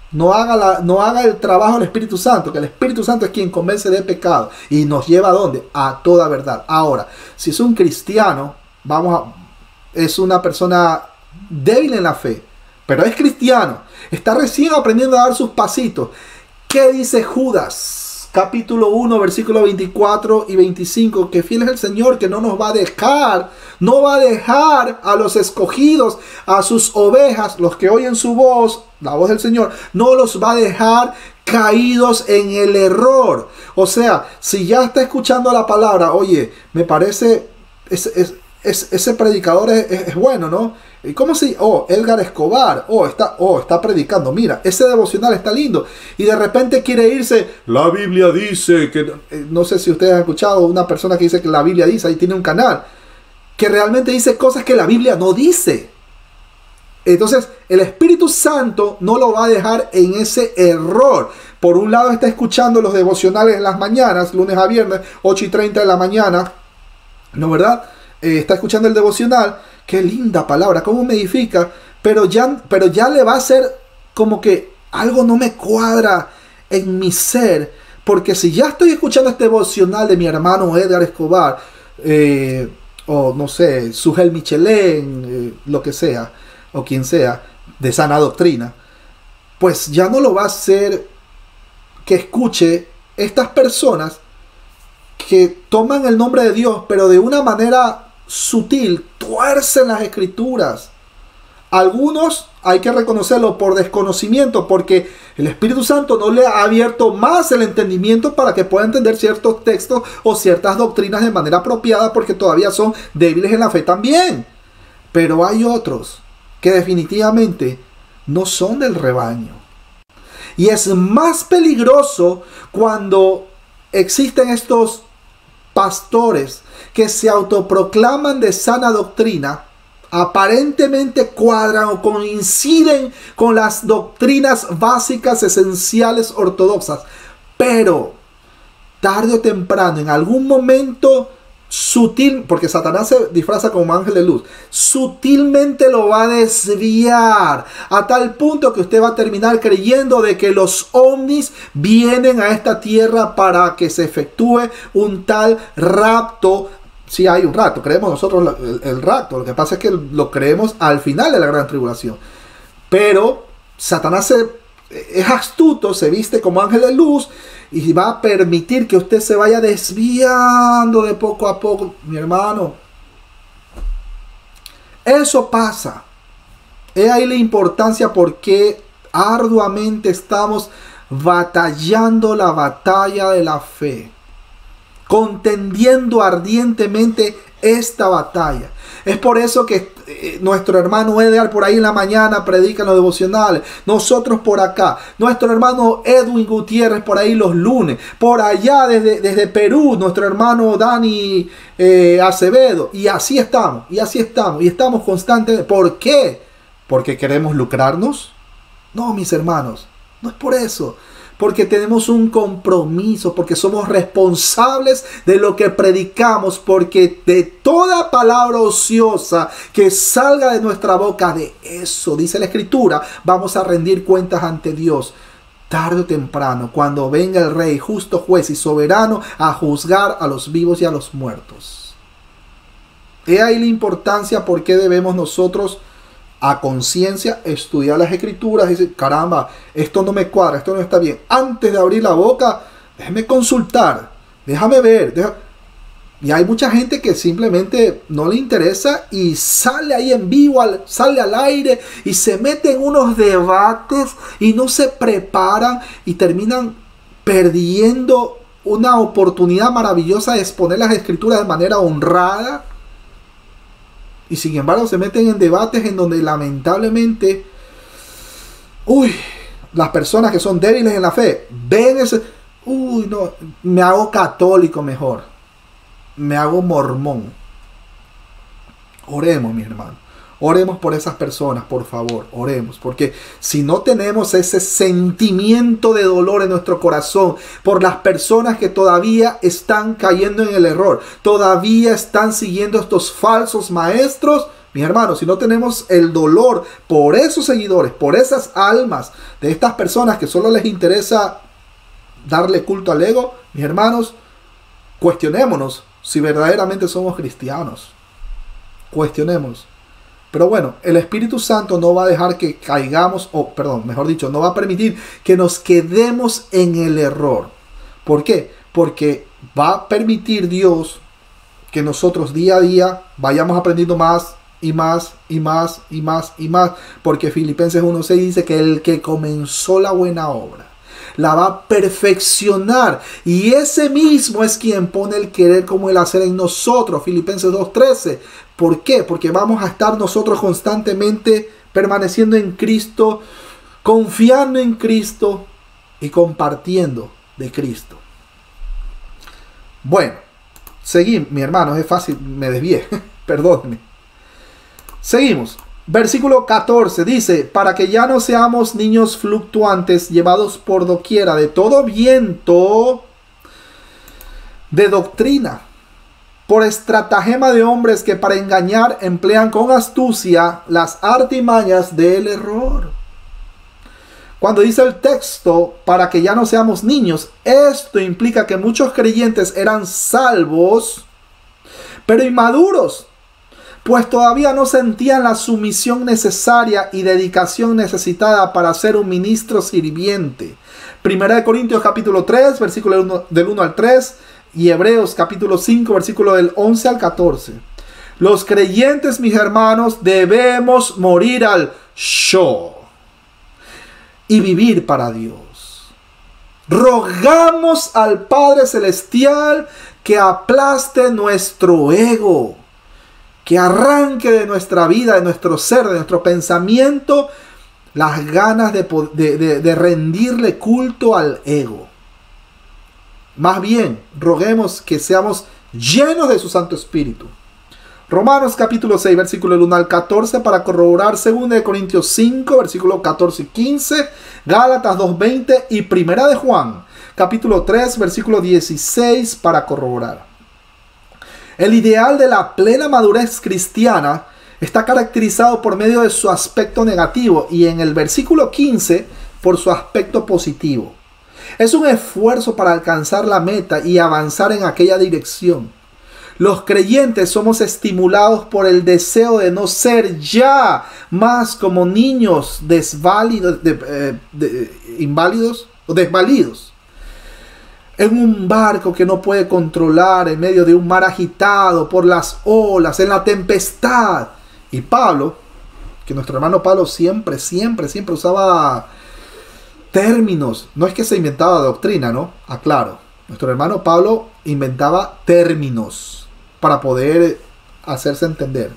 No haga el trabajo del Espíritu Santo, que el Espíritu Santo es quien convence de pecado y nos lleva ¿a dónde? A toda verdad. Ahora, si es un cristiano, es una persona débil en la fe, pero es cristiano, está recién aprendiendo a dar sus pasitos. ¿Qué dice Judas? Capítulo 1, versículos 24 y 25, que fiel es el Señor, que no nos va a dejar, no va a dejar a los escogidos, a sus ovejas, los que oyen su voz, la voz del Señor, no los va a dejar caídos en el error. O sea, si ya está escuchando la palabra, oye, me parece, ese predicador es bueno, ¿no? ¿Y cómo si? Edgar Escobar, está predicando, mira, ese devocional está lindo, y de repente quiere irse, la Biblia dice que, no sé si ustedes han escuchado una persona que dice que la Biblia dice, ahí tiene un canal, que realmente dice cosas que la Biblia no dice. Entonces, el Espíritu Santo no lo va a dejar en ese error. por un lado está escuchando los devocionales en las mañanas, lunes a viernes, 8:30 de la mañana, ¿no verdad? Está escuchando el devocional, qué linda palabra, cómo me edifica, pero ya le va a hacer como que algo no me cuadra en mi ser, porque si ya estoy escuchando este devocional de mi hermano Edgar Escobar, o no sé, Sugel Michelén, lo que sea, o quien sea, de sana doctrina, pues ya no lo va a hacer que escuche estas personas que toman el nombre de Dios, pero de una manera sutil, tuercen las escrituras. Algunos hay que reconocerlo por desconocimiento, porque el Espíritu Santo no le ha abierto más el entendimiento para que pueda entender ciertos textos o ciertas doctrinas de manera apropiada, porque todavía son débiles en la fe también. Pero hay otros que definitivamente no son del rebaño. Y es más peligroso cuando existen estos pastores que se autoproclaman de sana doctrina, aparentemente cuadran o coinciden con las doctrinas básicas esenciales ortodoxas, pero tarde o temprano, en algún momento sutil, porque Satanás se disfraza como ángel de luz, sutilmente lo va a desviar a tal punto que usted va a terminar creyendo de que los ovnis vienen a esta tierra para que se efectúe un tal rapto. Si hay un rapto, creemos nosotros el rapto, lo que pasa es que lo creemos al final de la gran tribulación, pero Satanás es astuto, se viste como ángel de luz y va a permitir que usted se vaya desviando de poco a poco, mi hermano. Eso pasa. He ahí la importancia porque arduamente estamos batallando la batalla de la fe, contendiendo ardientemente esta batalla. Es por eso que nuestro hermano Edgar por ahí en la mañana predica en los devocionales, nosotros por acá, nuestro hermano Edwin Gutiérrez por ahí los lunes, por allá desde Perú, nuestro hermano Dani Acevedo, y así estamos, y estamos constantemente. ¿Por qué? ¿Porque queremos lucrarnos? No, mis hermanos, no es por eso. Porque tenemos un compromiso, porque somos responsables de lo que predicamos, porque de toda palabra ociosa que salga de nuestra boca, de eso, dice la Escritura, vamos a rendir cuentas ante Dios. Tarde o temprano, cuando venga el Rey, justo juez y soberano, a juzgar a los vivos y a los muertos. He ahí la importancia por qué debemos nosotros a conciencia estudiar las escrituras y decir, caramba, esto no me cuadra, esto no está bien. Antes de abrir la boca, déjame consultar, déjame ver. Y hay mucha gente que simplemente no le interesa y sale ahí en vivo, sale al aire y se mete en unos debates y no se preparan y terminan perdiendo una oportunidad maravillosa de exponer las escrituras de manera honrada. Y sin embargo se meten en debates en donde lamentablemente, las personas que son débiles en la fe, ven ese, no, me hago católico mejor, me hago mormón. Oremos, mi hermano. Oremos por esas personas, por favor, oremos, porque si no tenemos ese sentimiento de dolor en nuestro corazón por las personas que todavía están cayendo en el error, todavía están siguiendo estos falsos maestros, mis hermanos, si no tenemos el dolor por esos seguidores, por esas almas de estas personas que solo les interesa darle culto al ego, mis hermanos, cuestionémonos si verdaderamente somos cristianos. Cuestionémonos. Pero bueno, el Espíritu Santo no va a dejar que caigamos, no va a permitir que nos quedemos en el error. ¿Por qué? Porque va a permitir Dios que nosotros día a día vayamos aprendiendo más y más y más y más y más. Porque Filipenses 1:6 dice que el que comenzó la buena obra la va a perfeccionar, y ese mismo es quien pone el querer como el hacer en nosotros. Filipenses 2:13. ¿Por qué? Porque vamos a estar nosotros constantemente permaneciendo en Cristo, confiando en Cristo y compartiendo de Cristo. Bueno, seguimos, mi hermano, es fácil, me desvié, perdónenme. Seguimos. Versículo 14 dice, para que ya no seamos niños fluctuantes, llevados por doquiera de todo viento de doctrina, por estratagema de hombres que para engañar emplean con astucia las artimañas del error. Cuando dice el texto, para que ya no seamos niños, esto implica que muchos creyentes eran salvos, pero inmaduros, pues todavía no sentían la sumisión necesaria y dedicación necesitada para ser un ministro sirviente. Primera de Corintios capítulo 3, versículo del 1 al 3, y Hebreos capítulo 5, versículo del 11 al 14. Los creyentes, mis hermanos, debemos morir al yo y vivir para Dios. Rogamos al Padre Celestial que aplaste nuestro ego, que arranque de nuestra vida, de nuestro ser, de nuestro pensamiento, las ganas de rendirle culto al ego. Más bien, roguemos que seamos llenos de su Santo Espíritu. Romanos capítulo 6, versículo del 1 al 14 para corroborar 2 Corintios 5, versículo 14 y 15, Gálatas 2:20 y Primera de Juan capítulo 3, versículo 16 para corroborar. El ideal de la plena madurez cristiana está caracterizado por medio de su aspecto negativo y en el versículo 15 por su aspecto positivo. Es un esfuerzo para alcanzar la meta y avanzar en aquella dirección. Los creyentes somos estimulados por el deseo de no ser ya más como niños inválidos o desvalidos en un barco que no puede controlar en medio de un mar agitado por las olas, en la tempestad. Y Pablo, que nuestro hermano Pablo siempre usaba términos, no es que se inventaba doctrina, ¿no? Aclaro, nuestro hermano Pablo inventaba términos para poder hacerse entender.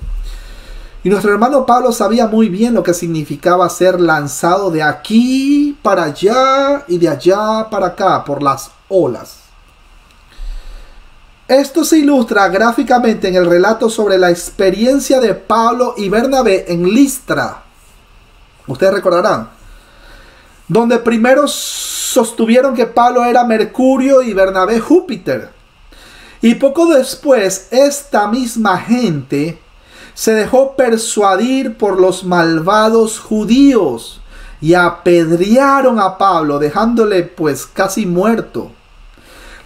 Y nuestro hermano Pablo sabía muy bien lo que significaba ser lanzado de aquí para allá y de allá para acá por las olas. Esto se ilustra gráficamente en el relato sobre la experiencia de Pablo y Bernabé en Listra. Ustedes recordarán, donde primero sostuvieron que Pablo era Mercurio y Bernabé Júpiter. Y poco después, esta misma gente se dejó persuadir por los malvados judíos y apedrearon a Pablo, dejándole pues casi muerto.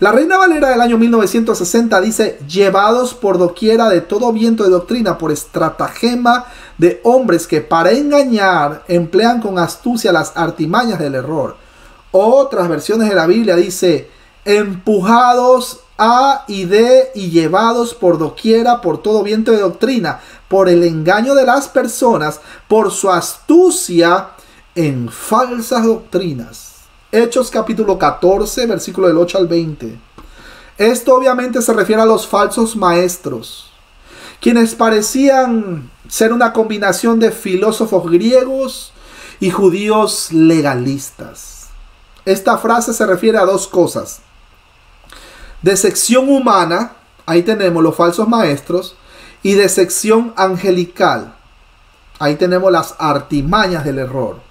La Reina Valera del año 1960 dice, llevados por doquiera de todo viento de doctrina por estratagema de hombres que para engañar emplean con astucia las artimañas del error. Otras versiones de la Biblia dice, empujados a y de y llevados por doquiera por todo viento de doctrina, por el engaño de las personas, por su astucia en falsas doctrinas. Hechos capítulo 14, versículo del 8 al 20. Esto obviamente se refiere a los falsos maestros, quienes parecían ser una combinación de filósofos griegos y judíos legalistas. Esta frase se refiere a dos cosas. De sección humana, ahí tenemos los falsos maestros, y de sección angelical, ahí tenemos las artimañas del error.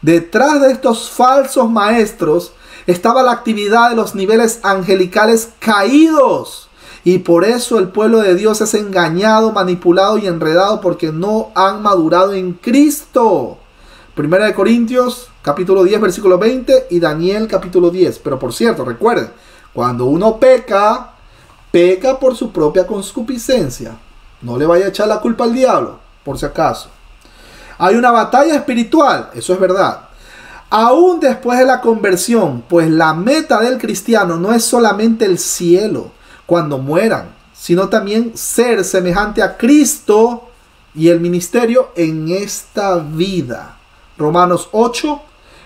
Detrás de estos falsos maestros estaba la actividad de los niveles angelicales caídos. Y por eso el pueblo de Dios es engañado, manipulado y enredado porque no han madurado en Cristo. Primera de Corintios, capítulo 10, versículo 20 y Daniel, capítulo 10. Pero por cierto, recuerden, cuando uno peca, peca por su propia concupiscencia. No le vaya a echar la culpa al diablo, por si acaso. Hay una batalla espiritual, eso es verdad. Aún después de la conversión, pues la meta del cristiano no es solamente el cielo cuando mueran, sino también ser semejante a Cristo y el ministerio en esta vida. Romanos 8,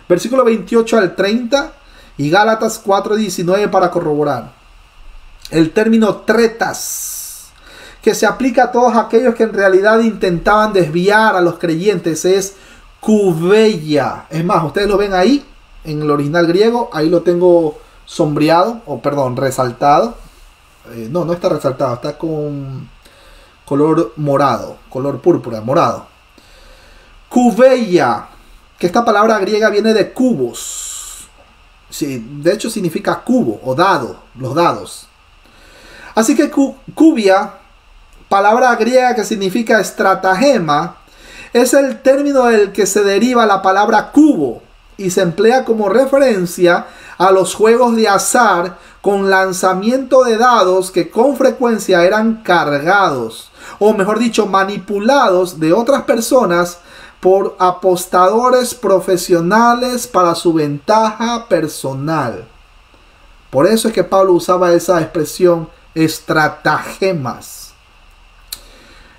versículo 28 al 30 y Gálatas 4:19 para corroborar. El término tretas, que se aplica a todos aquellos que en realidad intentaban desviar a los creyentes, es kubeia. Es más, ustedes lo ven ahí, en el original griego, ahí lo tengo sombreado, o perdón, resaltado. No está resaltado, está con color morado, color púrpura, morado. Kubeia, que esta palabra griega viene de cubos. Sí, de hecho significa cubo o dado, los dados. Así que cubia, palabra griega que significa estratagema, es el término del que se deriva la palabra cubo y se emplea como referencia a los juegos de azar con lanzamiento de dados que con frecuencia eran cargados, o mejor dicho, manipulados de otras personas por apostadores profesionales para su ventaja personal. Por eso es que Pablo usaba esa expresión estratagemas.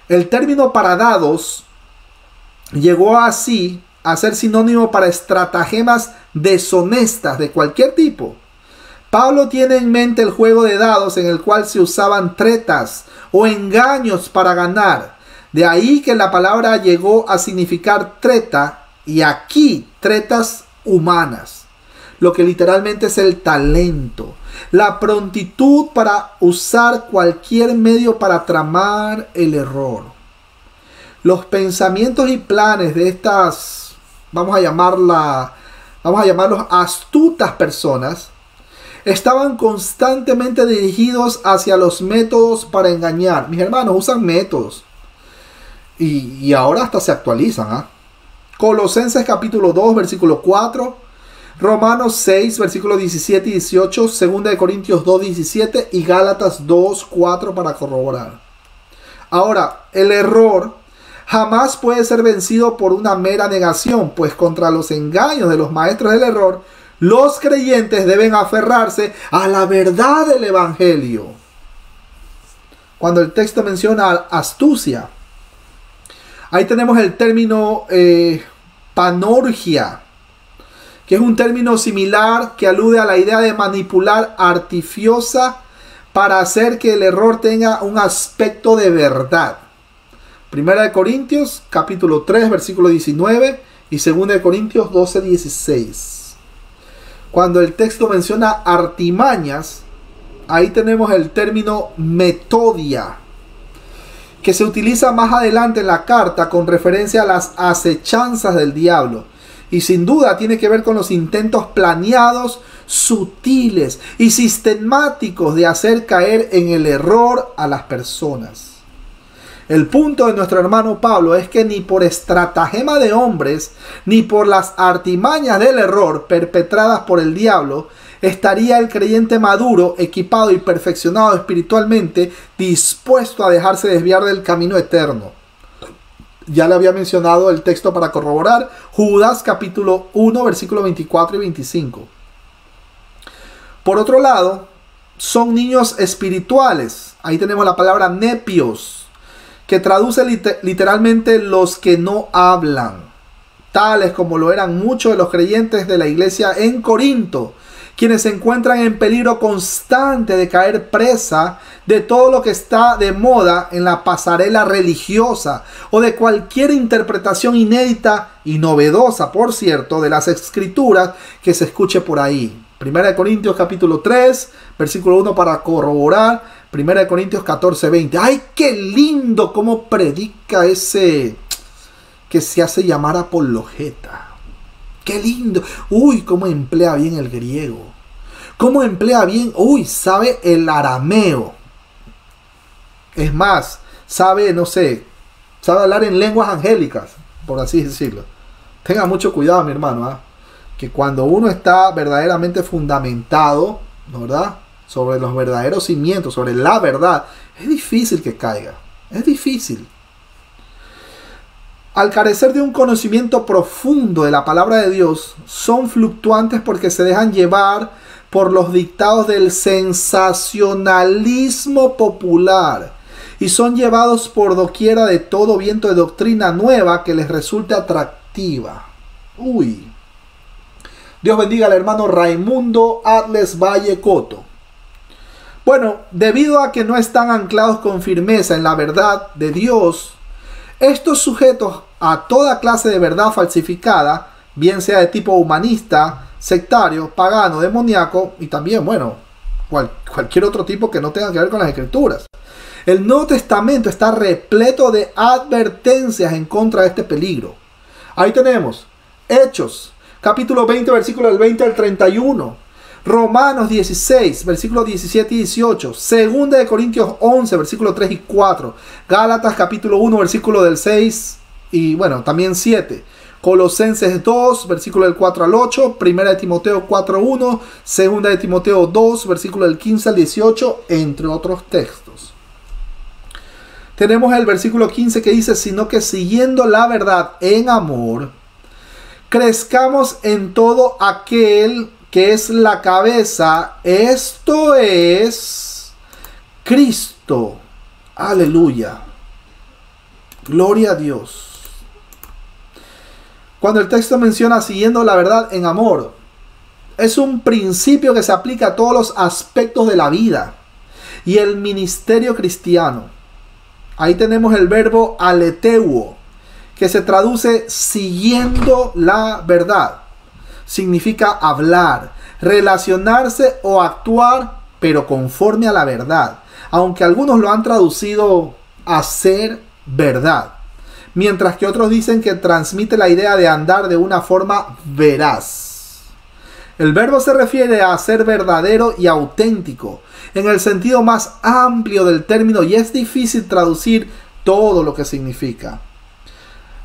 El término para dados llegó así a ser sinónimo para estratagemas deshonestas de cualquier tipo. Pablo tiene en mente el juego de dados en el cual se usaban tretas o engaños para ganar. De ahí que la palabra llegó a significar treta, y aquí tretas humanas, lo que literalmente es el talento, la prontitud para usar cualquier medio para tramar el error. Los pensamientos y planes de estas, vamos a llamarlos astutas personas, estaban constantemente dirigidos hacia los métodos para engañar. Mis hermanos usan métodos. Y ahora hasta se actualizan. Colosenses capítulo 2, versículo 4. Romanos 6, versículo 17 y 18. 2 de Corintios 2, 17. Y Gálatas 2, 4 para corroborar. Ahora, el error jamás puede ser vencido por una mera negación, pues contra los engaños de los maestros del error, los creyentes deben aferrarse a la verdad del evangelio. Cuando el texto menciona astucia, ahí tenemos el término panorgia, que es un término similar que alude a la idea de manipular artificiosa para hacer que el error tenga un aspecto de verdad. Primera de Corintios, capítulo 3, versículo 19 y segunda de Corintios 12, 16. Cuando el texto menciona artimañas, ahí tenemos el término metodia, que se utiliza más adelante en la carta con referencia a las acechanzas del diablo. Y sin duda tiene que ver con los intentos planeados, sutiles y sistemáticos de hacer caer en el error a las personas. El punto de nuestro hermano Pablo es que ni por estratagema de hombres, ni por las artimañas del error perpetradas por el diablo, estaría el creyente maduro, equipado y perfeccionado espiritualmente, dispuesto a dejarse desviar del camino eterno. Ya le había mencionado el texto para corroborar, Judas capítulo 1, versículo 24 y 25. Por otro lado, son niños espirituales. Ahí tenemos la palabra nepios, que traduce literalmente los que no hablan, tales como lo eran muchos de los creyentes de la iglesia en Corinto, quienes se encuentran en peligro constante de caer presa de todo lo que está de moda en la pasarela religiosa o de cualquier interpretación inédita y novedosa, por cierto, de las escrituras que se escuche por ahí. Primera de Corintios capítulo 3, versículo 1 para corroborar. Primera de Corintios 14, 20. ¡Ay, qué lindo cómo predica ese que se hace llamar apologeta! ¡Qué lindo! ¡Uy, cómo emplea bien el griego! ¿Cómo emplea bien? ¡Uy, sabe el arameo! Es más, sabe, no sé, sabe hablar en lenguas angélicas, por así decirlo. Tenga mucho cuidado, mi hermano, que cuando uno está verdaderamente fundamentado, ¿no, verdad?, sobre los verdaderos cimientos, sobre la verdad, es difícil que caiga. Es difícil. Al carecer de un conocimiento profundo de la palabra de Dios, son fluctuantes porque se dejan llevar por los dictados del sensacionalismo popular y son llevados por doquiera de todo viento de doctrina nueva que les resulte atractiva. Uy. Dios bendiga al hermano Raimundo Atles Valle Coto. Bueno, debido a que no están anclados con firmeza en la verdad de Dios, estos sujetos a toda clase de verdad falsificada, bien sea de tipo humanista, sectario, pagano, demoníaco y también, bueno, cualquier otro tipo que no tenga que ver con las escrituras. El Nuevo Testamento está repleto de advertencias en contra de este peligro. Ahí tenemos Hechos, capítulo 20, versículo del 20 al 31. Romanos 16, versículos 17 y 18. Segunda de Corintios 11, versículos 3 y 4. Gálatas capítulo 1, versículo del 6 y bueno, también 7. Colosenses 2, versículo del 4 al 8. Primera de Timoteo 4, 1. Segunda de Timoteo 2, versículo del 15 al 18, entre otros textos. Tenemos el versículo 15 que dice, sino que siguiendo la verdad en amor, crezcamos en todo aquel que es la cabeza, esto es Cristo. Aleluya. Gloria a Dios. Cuando el texto menciona siguiendo la verdad en amor, es un principio que se aplica a todos los aspectos de la vida y el ministerio cristiano. Ahí tenemos el verbo aleteuo, que se traduce siguiendo la verdad. Significa hablar, relacionarse o actuar, pero conforme a la verdad. Aunque algunos lo han traducido a ser verdad. Mientras que otros dicen que transmite la idea de andar de una forma veraz. El verbo se refiere a ser verdadero y auténtico, en el sentido más amplio del término, y es difícil traducir todo lo que significa.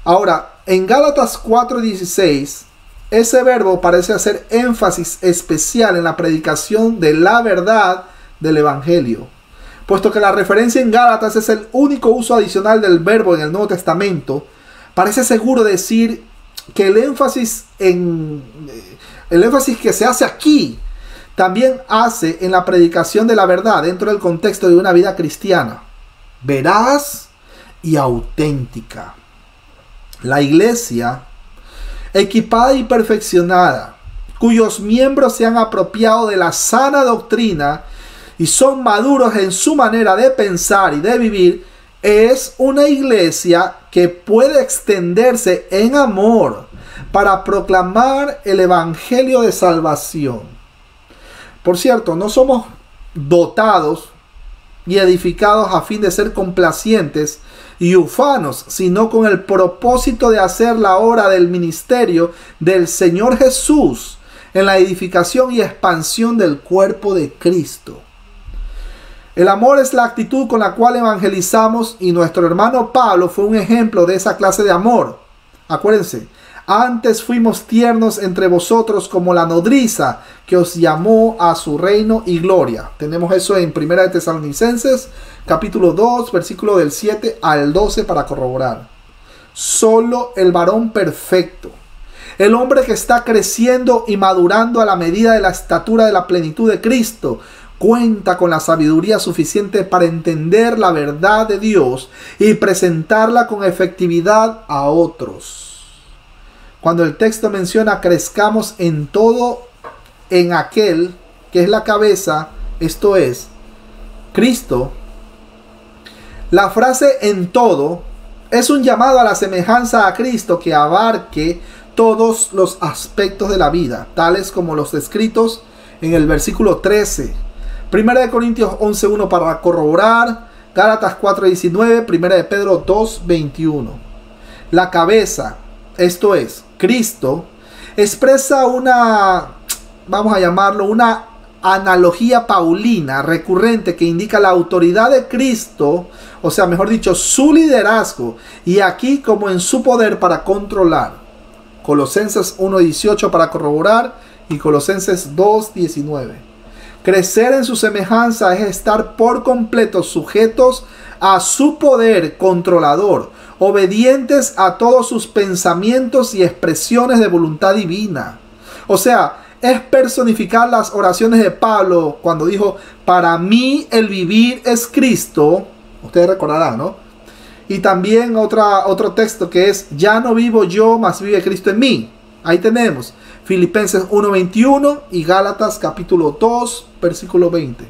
Ahora, en Gálatas 4:16, ese verbo parece hacer énfasis especial en la predicación de la verdad del Evangelio, puesto que la referencia en Gálatas es el único uso adicional del verbo en el Nuevo Testamento. Parece seguro decir que el énfasis que se hace aquí también hace en la predicación de la verdad dentro del contexto de una vida cristiana, veraz y auténtica. La iglesia, equipada y perfeccionada, cuyos miembros se han apropiado de la sana doctrina y son maduros en su manera de pensar y de vivir, es una iglesia que puede extenderse en amor para proclamar el evangelio de salvación. Por cierto, no somos dotados y edificados a fin de ser complacientes y ufanos, sino con el propósito de hacer la obra del ministerio del Señor Jesús en la edificación y expansión del cuerpo de Cristo. El amor es la actitud con la cual evangelizamos, y nuestro hermano Pablo fue un ejemplo de esa clase de amor. Acuérdense, antes fuimos tiernos entre vosotros como la nodriza que os llamó a su reino y gloria. Tenemos eso en Primera de Tesalonicenses, capítulo 2, versículo del 7 al 12 para corroborar. Solo el varón perfecto, el hombre que está creciendo y madurando a la medida de la estatura de la plenitud de Cristo, cuenta con la sabiduría suficiente para entender la verdad de Dios y presentarla con efectividad a otros. Cuando el texto menciona crezcamos en todo en aquel que es la cabeza, esto es Cristo, la frase en todo es un llamado a la semejanza a Cristo que abarque todos los aspectos de la vida, tales como los descritos en el versículo 13. Primera de Corintios 11:1 para corroborar, Gálatas 4:19, Primera de Pedro 2:21. La cabeza, esto es Cristo, expresa una, vamos a llamarlo, una analogía paulina recurrente que indica la autoridad de Cristo, o sea, mejor dicho, su liderazgo, y aquí como en su poder para controlar. Colosenses 1:18 para corroborar y Colosenses 2:19. Crecer en su semejanza es estar por completo sujetos a su poder controlador, obedientes a todos sus pensamientos y expresiones de voluntad divina. O sea, es personificar las oraciones de Pablo cuando dijo, para mí el vivir es Cristo. Ustedes recordarán, ¿no? Y también otro texto que es, ya no vivo yo, mas vive Cristo en mí. Ahí tenemos Filipenses 1:21 y Gálatas capítulo 2, versículo 20.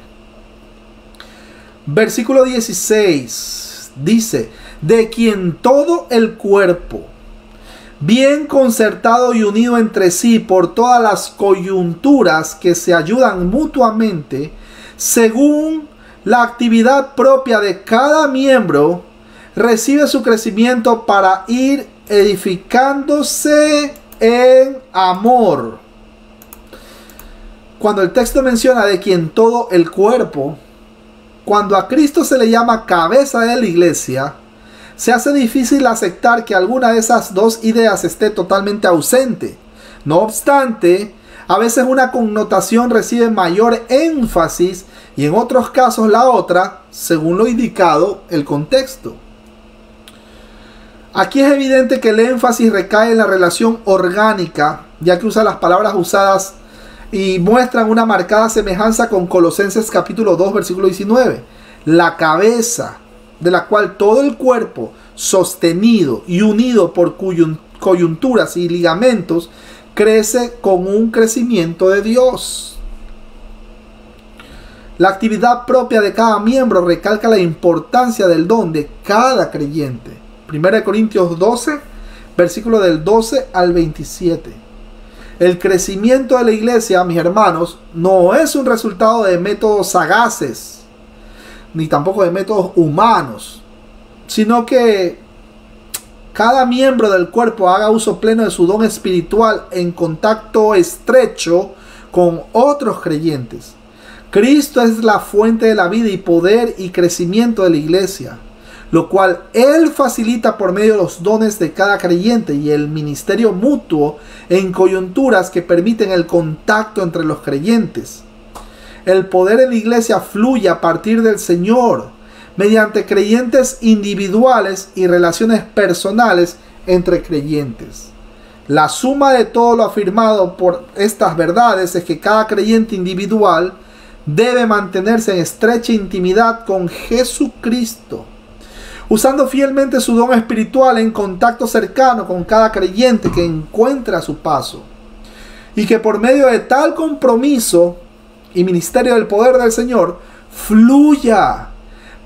Versículo 16 dice, de quien todo el cuerpo, bien concertado y unido entre sí por todas las coyunturas que se ayudan mutuamente, según la actividad propia de cada miembro, recibe su crecimiento para ir edificándose en amor. Cuando el texto menciona de quien todo el cuerpo, cuando a Cristo se le llama cabeza de la iglesia, se hace difícil aceptar que alguna de esas dos ideas esté totalmente ausente. No obstante, a veces una connotación recibe mayor énfasis y en otros casos la otra, según lo indicado el contexto. Aquí es evidente que el énfasis recae en la relación orgánica, ya que usa las palabras usadas y muestran una marcada semejanza con Colosenses capítulo 2, versículo 19. La cabeza, de la cual todo el cuerpo, sostenido y unido por coyunturas y ligamentos, crece con un crecimiento de Dios. La actividad propia de cada miembro recalca la importancia del don de cada creyente. 1 Corintios 12, versículo del 12 al 27. El crecimiento de la iglesia, mis hermanos, no es un resultado de métodos sagaces, ni tampoco de métodos humanos, sino que cada miembro del cuerpo haga uso pleno de su don espiritual en contacto estrecho con otros creyentes. Cristo es la fuente de la vida y poder y crecimiento de la iglesia, lo cual Él facilita por medio de los dones de cada creyente y el ministerio mutuo en coyunturas que permiten el contacto entre los creyentes. El poder en la iglesia fluye a partir del Señor, mediante creyentes individuales y relaciones personales entre creyentes. La suma de todo lo afirmado por estas verdades es que cada creyente individual debe mantenerse en estrecha intimidad con Jesucristo, usando fielmente su don espiritual en contacto cercano con cada creyente que encuentra a su paso, y que por medio de tal compromiso y ministerio del poder del Señor fluya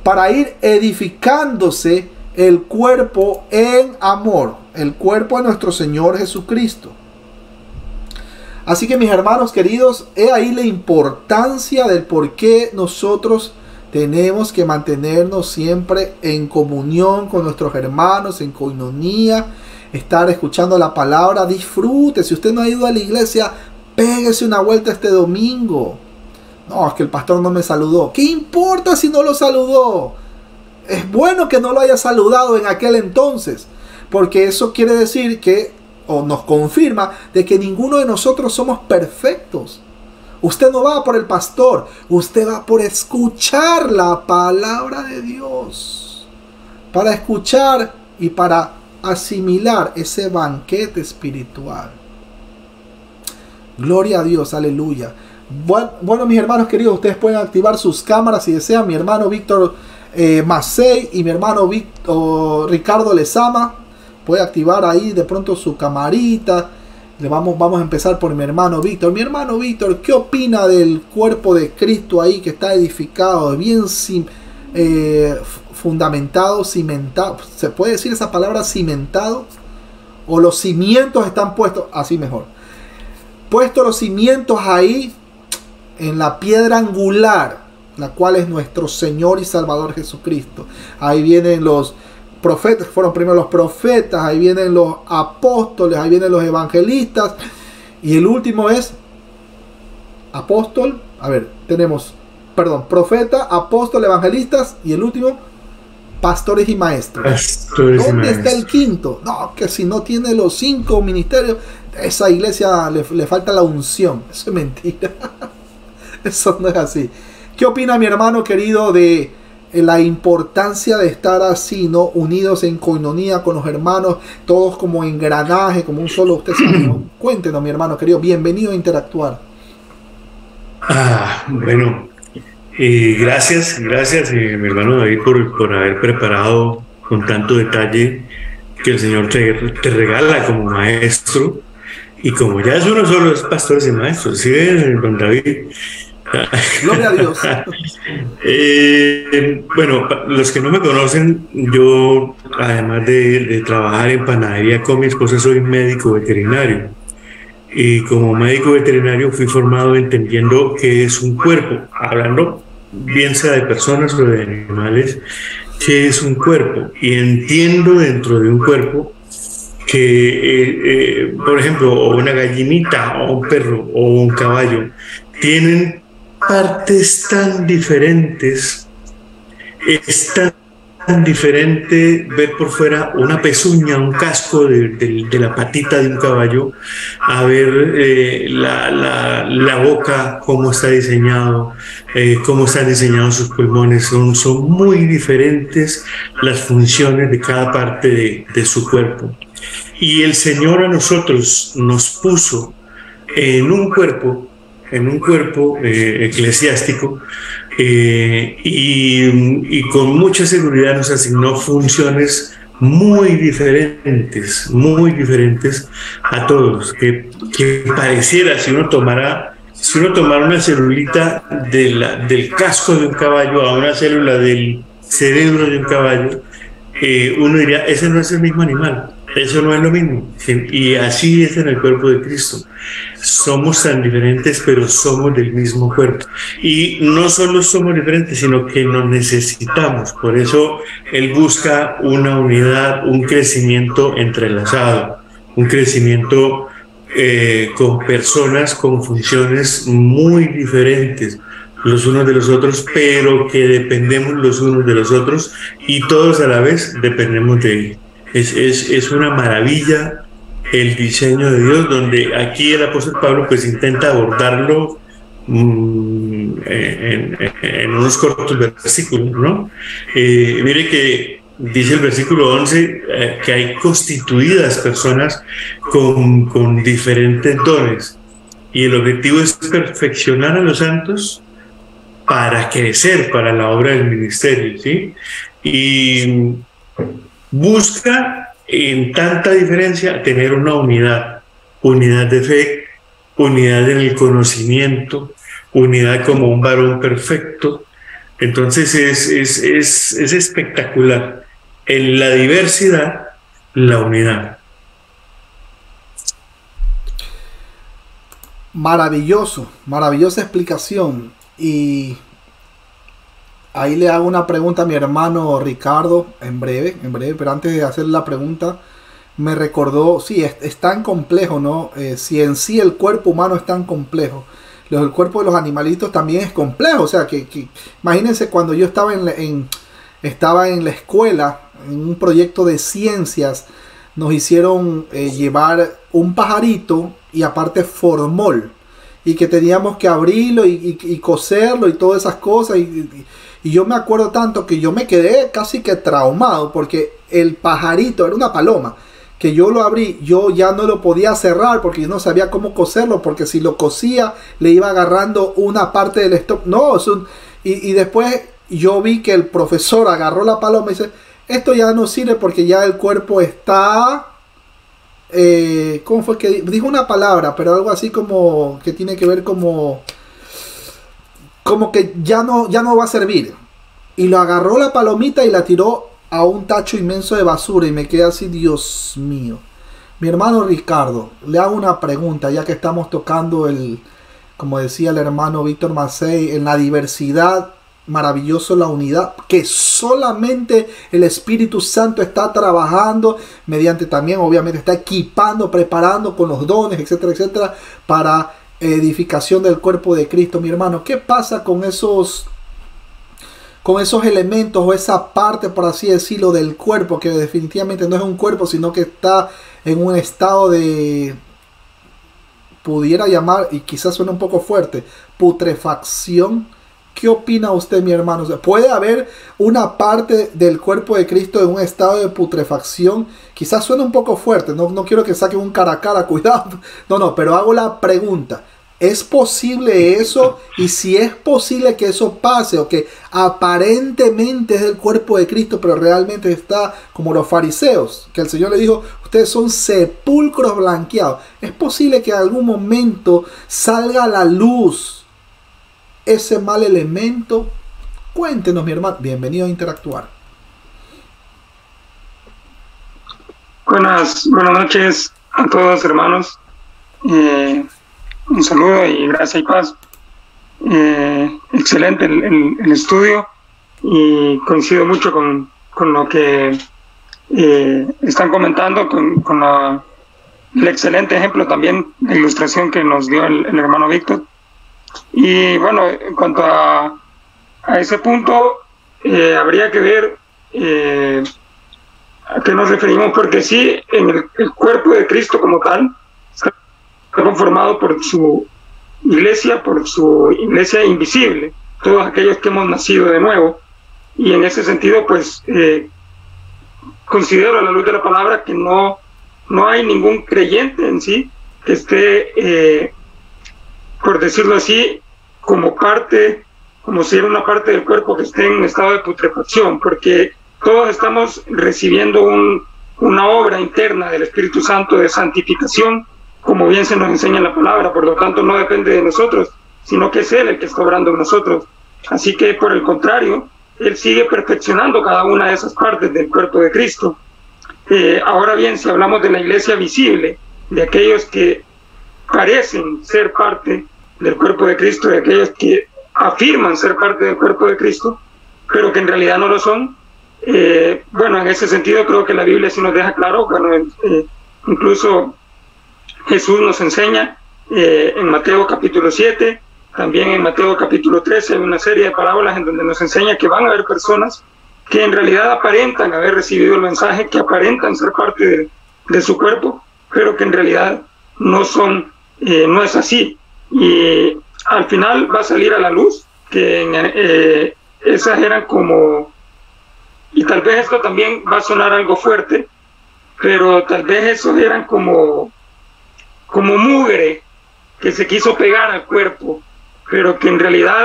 para ir edificándose el cuerpo en amor, el cuerpo de nuestro Señor Jesucristo. Así que, mis hermanos queridos, he ahí la importancia del por qué nosotros tenemos que mantenernos siempre en comunión con nuestros hermanos, en coinonía, estar escuchando la palabra. Disfrute. Si usted no ha ido a la iglesia, péguese una vuelta este domingo. No, es que el pastor no me saludó. ¿Qué importa si no lo saludó? Es bueno que no lo haya saludado en aquel entonces, porque eso quiere decir que, o nos confirma, de que ninguno de nosotros somos perfectos. Usted no va por el pastor, usted va por escuchar la palabra de Dios, para escuchar y para asimilar ese banquete espiritual. Gloria a Dios, aleluya. Bueno, mis hermanos queridos, ustedes pueden activar sus cámaras si desean. Mi hermano Víctor Macei y mi hermano Ricardo Lezama puede activar ahí de pronto su camarita. Vamos a empezar por mi hermano Víctor. Mi hermano Víctor, ¿qué opina del cuerpo de Cristo ahí que está edificado, bien fundamentado, cimentado? ¿Se puede decir esa palabra, cimentado? ¿O los cimientos están puestos? Así mejor. Puestos los cimientos ahí en la piedra angular, la cual es nuestro Señor y Salvador Jesucristo. Ahí vienen los profetas, fueron primero los profetas, ahí vienen los apóstoles, ahí vienen los evangelistas, y el último es apóstol. A ver, tenemos, profeta, apóstol, evangelistas, y el último, pastores y maestros. ¿Dónde está el quinto? No, que si no tiene los 5 ministerios, esa iglesia le falta la unción. Eso es mentira. Eso no es así. ¿Qué opina mi hermano querido de la importancia de estar así, ¿no? Unidos en coinonía con los hermanos, todos como engranaje, como un solo usted sabe, ¿no? Cuéntenos, mi hermano querido, bienvenido a Interactuar. Bueno, gracias, mi hermano David, por haber preparado con tanto detalle que el Señor te regala como maestro, y como ya es uno solo, es pastores y maestros, ¿sí ven, don David? Gloria a Dios. Bueno, los que no me conocen, yo además de trabajar en panadería con mi esposa, soy médico veterinario, y como médico veterinario fui formado entendiendo qué es un cuerpo, hablando bien sea de personas o de animales, qué es un cuerpo, y entiendo dentro de un cuerpo que, por ejemplo, o una gallinita, o un perro, o un caballo, tienen partes tan diferentes. Es tan diferente ver por fuera una pezuña, un casco de la patita de un caballo, a ver la boca, cómo está diseñado, cómo están diseñados sus pulmones. Son muy diferentes las funciones de cada parte de su cuerpo. Y el Señor a nosotros nos puso en un cuerpo eclesiástico, y con mucha seguridad nos asignó funciones muy diferentes a todos, que pareciera, si uno tomara una celulita del casco de un caballo a una célula del cerebro de un caballo, uno diría, ese no es el mismo animal, eso no es lo mismo. Y así es en el cuerpo de Cristo. Somos tan diferentes, pero somos del mismo cuerpo. Y no solo somos diferentes, sino que nos necesitamos. Por eso Él busca una unidad, un crecimiento entrelazado, un crecimiento con personas con funciones muy diferentes los unos de los otros, pero que dependemos los unos de los otros y todos a la vez dependemos de Él. Es una maravilla el diseño de Dios, donde aquí el apóstol Pablo pues intenta abordarlo en unos cortos versículos, ¿no? Mire que dice el versículo 11 que hay constituidas personas con diferentes dones, y el objetivo es perfeccionar a los santos para crecer para la obra del ministerio, ¿sí? Y busca en tanta diferencia tener una unidad de fe, unidad en el conocimiento, unidad como un varón perfecto. Entonces es espectacular. En la diversidad, la unidad. Maravilloso, maravillosa explicación. Y ahí le hago una pregunta a mi hermano Ricardo, en breve, pero antes de hacer la pregunta, me recordó, sí, es tan complejo, ¿no? Si en sí el cuerpo humano es tan complejo, el cuerpo de los animalitos también es complejo. O sea, que imagínense cuando yo estaba estaba en la escuela, en un proyecto de ciencias, nos hicieron llevar un pajarito y aparte formol, y que teníamos que abrirlo y coserlo y todas esas cosas, y yo me acuerdo tanto que yo me quedé casi que traumado, porque el pajarito era una paloma, que yo lo abrí, yo ya no lo podía cerrar porque yo no sabía cómo coserlo, porque si lo cosía le iba agarrando una parte del stop. No, y después yo vi que el profesor agarró la paloma y dice, esto ya no sirve porque ya el cuerpo está... ¿cómo fue que dijo una palabra? Pero algo así como que tiene que ver como que ya no va a servir. Y lo agarró la palomita y la tiró a un tacho inmenso de basura, y me quedé así, Dios mío. Mi hermano Ricardo, le hago una pregunta, ya que estamos tocando como decía el hermano Víctor Macei, en la diversidad, maravilloso la unidad, que solamente el Espíritu Santo está trabajando mediante, también obviamente está equipando, preparando con los dones, etcétera, etcétera, para edificación del cuerpo de Cristo. Mi hermano, ¿qué pasa con esos elementos, o esa parte, por así decirlo, del cuerpo, que definitivamente no es un cuerpo, sino que está en un estado de, pudiera llamar, y quizás suene un poco fuerte, putrefacción? ¿Qué opina usted, mi hermano? ¿Puede haber una parte del cuerpo de Cristo en un estado de putrefacción? Quizás suene un poco fuerte, no quiero que saquen un cara a cara, cuidado. No, pero hago la pregunta. ¿Es posible eso? Y si es posible que eso pase, o que aparentemente es el cuerpo de Cristo, pero realmente está como los fariseos, que el Señor le dijo, ustedes son sepulcros blanqueados. ¿Es posible que en algún momento salga a la luz ese mal elemento? Cuéntenos, mi hermano. Bienvenido a Interactuar. Buenas noches a todos, hermanos. Un saludo y gracia y paz. Excelente el estudio, y coincido mucho con lo que están comentando con el excelente ejemplo también de ilustración que nos dio el hermano Víctor. Y bueno, en cuanto a ese punto, habría que ver a qué nos referimos, porque sí, en el cuerpo de Cristo como tal, está conformado por su iglesia invisible, todos aquellos que hemos nacido de nuevo. Y en ese sentido, pues, considero a la luz de la palabra que no hay ningún creyente en sí que esté, por decirlo así, como si era una parte del cuerpo que esté en estado de putrefacción, porque todos estamos recibiendo una obra interna del Espíritu Santo de santificación, como bien se nos enseña en la palabra. Por lo tanto, no depende de nosotros, sino que es Él el que está obrando en nosotros. Así que, por el contrario, Él sigue perfeccionando cada una de esas partes del cuerpo de Cristo. Ahora bien, si hablamos de la iglesia visible, de aquellos que parecen ser parte del cuerpo de Cristo, de aquellos que afirman ser parte del cuerpo de Cristo, pero que en realidad no lo son, bueno, en ese sentido creo que la Biblia sí nos deja claro. Bueno, incluso Jesús nos enseña en Mateo capítulo 7, también en Mateo capítulo 13, hay una serie de parábolas en donde nos enseña que van a haber personas que en realidad aparentan haber recibido el mensaje, que aparentan ser parte de su cuerpo, pero que en realidad no es así. Y al final va a salir a la luz que esas eran como, y tal vez esto también va a sonar algo fuerte, pero tal vez esos eran como mugre que se quiso pegar al cuerpo, pero que en realidad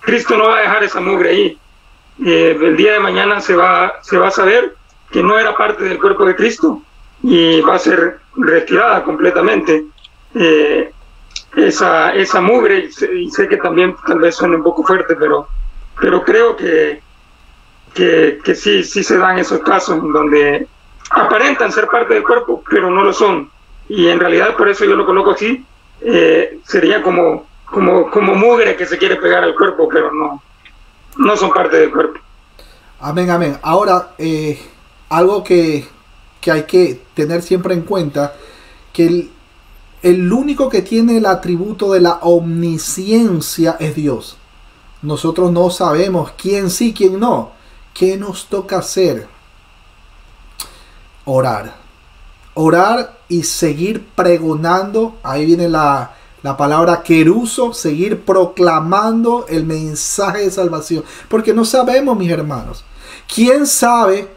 Cristo no va a dejar esa mugre ahí. El día de mañana se va a saber que no era parte del cuerpo de Cristo y va a ser retirada completamente esa mugre. Y sé que también tal vez suene un poco fuerte, pero creo que sí se dan esos casos en donde aparentan ser parte del cuerpo, pero no lo son. Y en realidad, por eso yo lo coloco así, sería como mugre que se quiere pegar al cuerpo, pero no son parte del cuerpo. Amén, amén. Ahora, algo que hay que tener siempre en cuenta, que el único que tiene el atributo de la omnisciencia es Dios. Nosotros no sabemos quién sí, quién no. ¿Qué nos toca hacer? Orar y seguir pregonando. Ahí viene la palabra queruso, seguir proclamando el mensaje de salvación, porque no sabemos, mis hermanos. ¿Quién sabe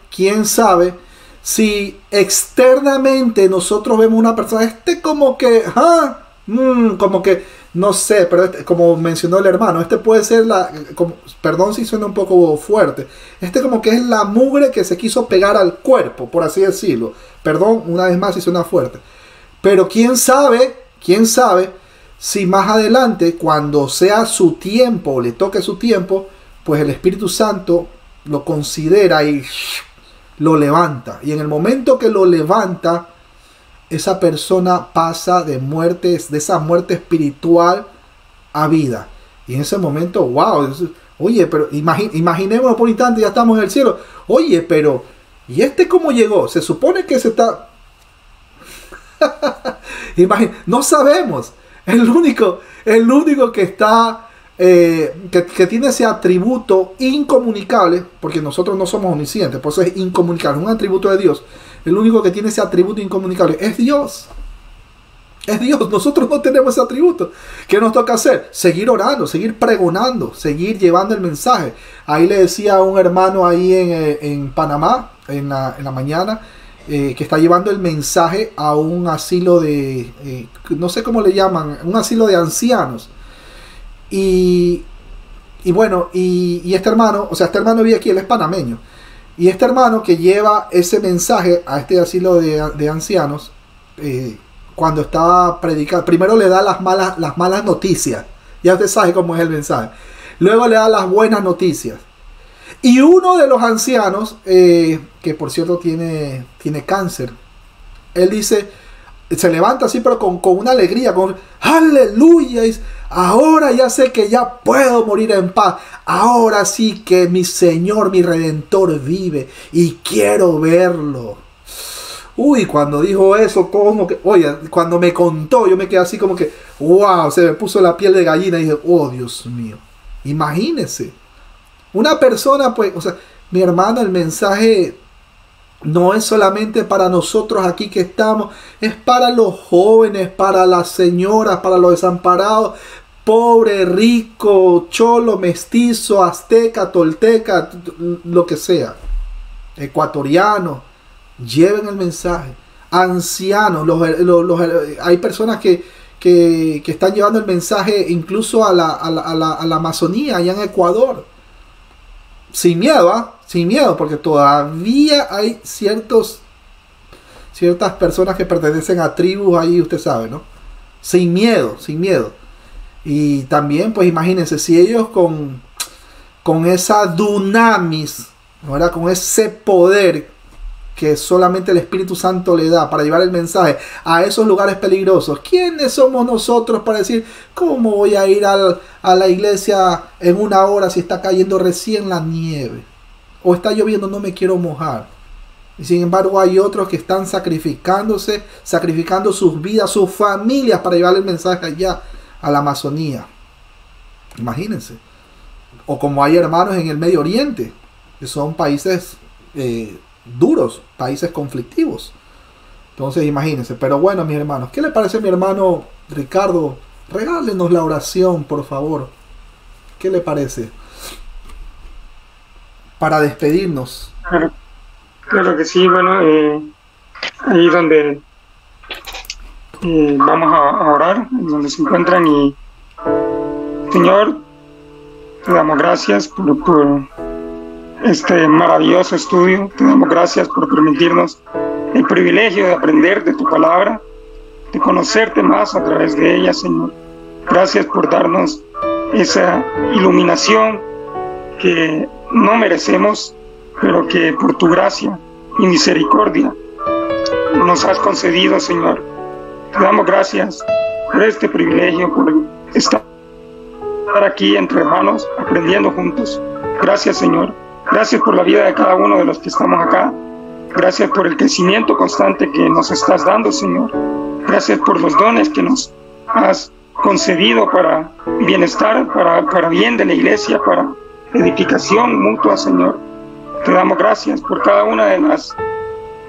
si externamente nosotros vemos una persona, como que no sé, pero como mencionó el hermano, puede ser perdón si suena un poco fuerte, como que es la mugre que se quiso pegar al cuerpo, por así decirlo. Perdón una vez más si suena fuerte, pero quién sabe si más adelante, cuando sea su tiempo, le toque su tiempo, pues el Espíritu Santo lo considera y lo levanta. Y en el momento que lo levanta, esa persona pasa de esa muerte espiritual a vida. Y en ese momento, wow, oye, pero imaginémonos por un instante, ya estamos en el cielo. Oye, pero, ¿y cómo llegó? Se supone que se está... no sabemos. El único que está, que tiene ese atributo incomunicable, porque nosotros no somos omniscientes, por eso es incomunicable, un atributo de Dios. El único que tiene ese atributo incomunicable es Dios. Es Dios. Nosotros no tenemos ese atributo. ¿Qué nos toca hacer? Seguir orando, seguir pregonando, seguir llevando el mensaje. Ahí le decía a un hermano ahí en Panamá, en la mañana, que está llevando el mensaje a un asilo de, no sé cómo le llaman, un asilo de ancianos. Y bueno, y este hermano vive aquí, él es panameño. Y este hermano que lleva ese mensaje a este asilo de ancianos, cuando estaba predicando, primero le da las malas noticias. Ya usted sabe cómo es el mensaje. Luego le da las buenas noticias. Y uno de los ancianos, que por cierto tiene cáncer, él dice, se levanta así, pero con una alegría, con aleluya. Ahora ya sé que ya puedo morir en paz. Ahora sí que mi Señor, mi Redentor vive y quiero verlo. Uy, cuando dijo eso, como que, oye, cuando me contó, yo me quedé así como que, wow, se me puso la piel de gallina y dije, oh Dios mío, imagínense. Una persona, pues, o sea, mi hermano, el mensaje no es solamente para nosotros aquí que estamos, es para los jóvenes, para las señoras, para los desamparados, pobre, rico, cholo, mestizo, azteca, tolteca, lo que sea, ecuatoriano. Lleven el mensaje. Ancianos, hay personas que están llevando el mensaje incluso a la Amazonía, allá en Ecuador. Sin miedo, ¿ah? Sin miedo, porque todavía hay ciertas personas que pertenecen a tribus ahí, usted sabe, ¿no? Sin miedo, sin miedo. Y también, pues imagínense, si ellos con esa dunamis, ¿verdad? Con ese poder que solamente el Espíritu Santo le da para llevar el mensaje a esos lugares peligrosos, ¿quiénes somos nosotros para decir cómo voy a ir a la iglesia en una hora si está cayendo recién la nieve o está lloviendo, no me quiero mojar? Y sin embargo hay otros que están sacrificando sus vidas, sus familias para llevar el mensaje allá a la Amazonía. Imagínense. O como hay hermanos en el Medio Oriente, que son países duros, países conflictivos. Entonces imagínense. Pero bueno, mis hermanos, ¿qué le parece a mi hermano Ricardo? Regálenos la oración, por favor. ¿Qué le parece? Para despedirnos. Claro que sí. Bueno, ahí donde vamos a orar, donde se encuentran. Y Señor, te damos gracias por este maravilloso estudio. Te damos gracias por permitirnos el privilegio de aprender de tu palabra, de conocerte más a través de ella, Señor. Gracias por darnos esa iluminación que no merecemos, pero que por tu gracia y misericordia nos has concedido, Señor. Te damos gracias por este privilegio, por estar aquí entre hermanos, aprendiendo juntos. Gracias, Señor. Gracias por la vida de cada uno de los que estamos acá. Gracias por el crecimiento constante que nos estás dando, Señor. Gracias por los dones que nos has concedido para bienestar, para bien de la iglesia, para edificación mutua, Señor. Te damos gracias por cada una de las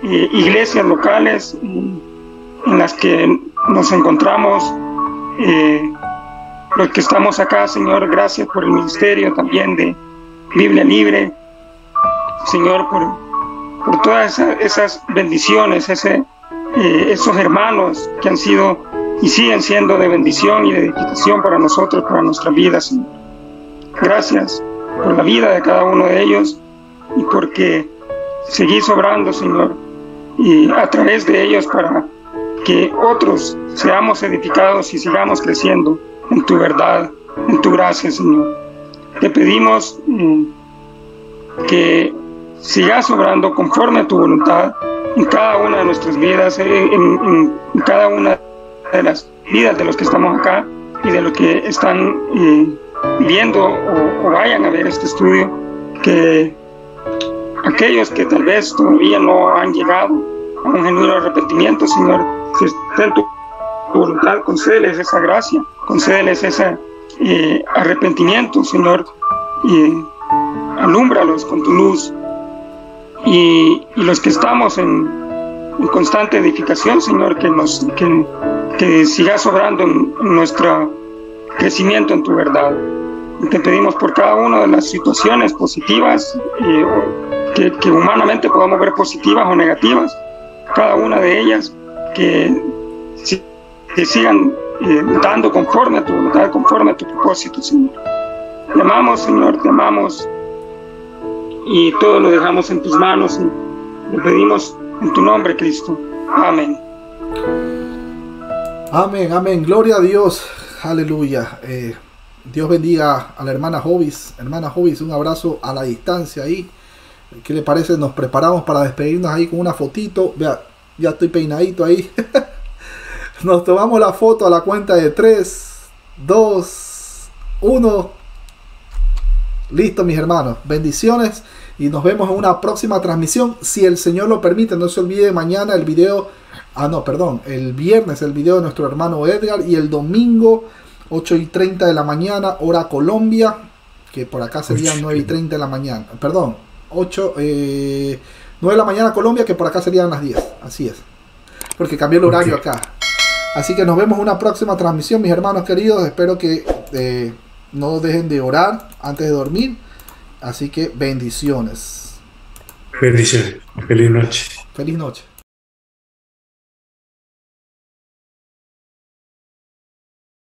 iglesias locales en las que nos encontramos, los que estamos acá, Señor. Gracias por el ministerio también de Biblia Libre, Señor, por todas esas bendiciones, esos hermanos que han sido y siguen siendo de bendición y de edificación para nosotros, para nuestras vidas, Señor. Gracias por la vida de cada uno de ellos y porque seguís obrando, Señor, y a través de ellos para que otros seamos edificados y sigamos creciendo en tu verdad, en tu gracia, Señor. Te pedimos que sigas obrando conforme a tu voluntad en cada una de nuestras vidas, en cada una de las vidas de los que estamos acá y de los que están viendo o vayan a ver este estudio, que aquellos que tal vez todavía no han llegado a un genuino arrepentimiento, Señor, si está en tu voluntad, concédeles esa gracia, concédeles ese arrepentimiento, Señor, y alúmbralos con tu luz. Y los que estamos en constante edificación, Señor, que sigas obrando en nuestro crecimiento en tu verdad. Y te pedimos por cada una de las situaciones positivas que humanamente podamos ver positivas o negativas, cada una de ellas que sigan dando conforme a tu voluntad, conforme a tu propósito, Señor. Te amamos, Señor, te amamos, y todo lo dejamos en tus manos y le pedimos en tu nombre, Cristo. Amén. Amén, amén. Gloria a Dios. Aleluya. Dios bendiga a la hermana Jovis. Hermana Jovis, un abrazo a la distancia ahí. ¿Qué le parece? Nos preparamos para despedirnos ahí con una fotito. Vea, ya estoy peinadito ahí. Nos tomamos la foto a la cuenta de 3, 2, 1. Listo, mis hermanos. Bendiciones y nos vemos en una próxima transmisión. Si el Señor lo permite, no se olvide mañana el video. El viernes el video de nuestro hermano Edgar y el domingo 8:30 de la mañana, hora Colombia, que por acá serían 9:30 de la mañana. Perdón, 9 de la mañana Colombia, que por acá serían las 10. Así es. Porque cambié el horario acá. Así que nos vemos en una próxima transmisión, mis hermanos queridos. Espero que no dejen de orar antes de dormir. Así que bendiciones. Bendiciones. Feliz noche. Feliz noche.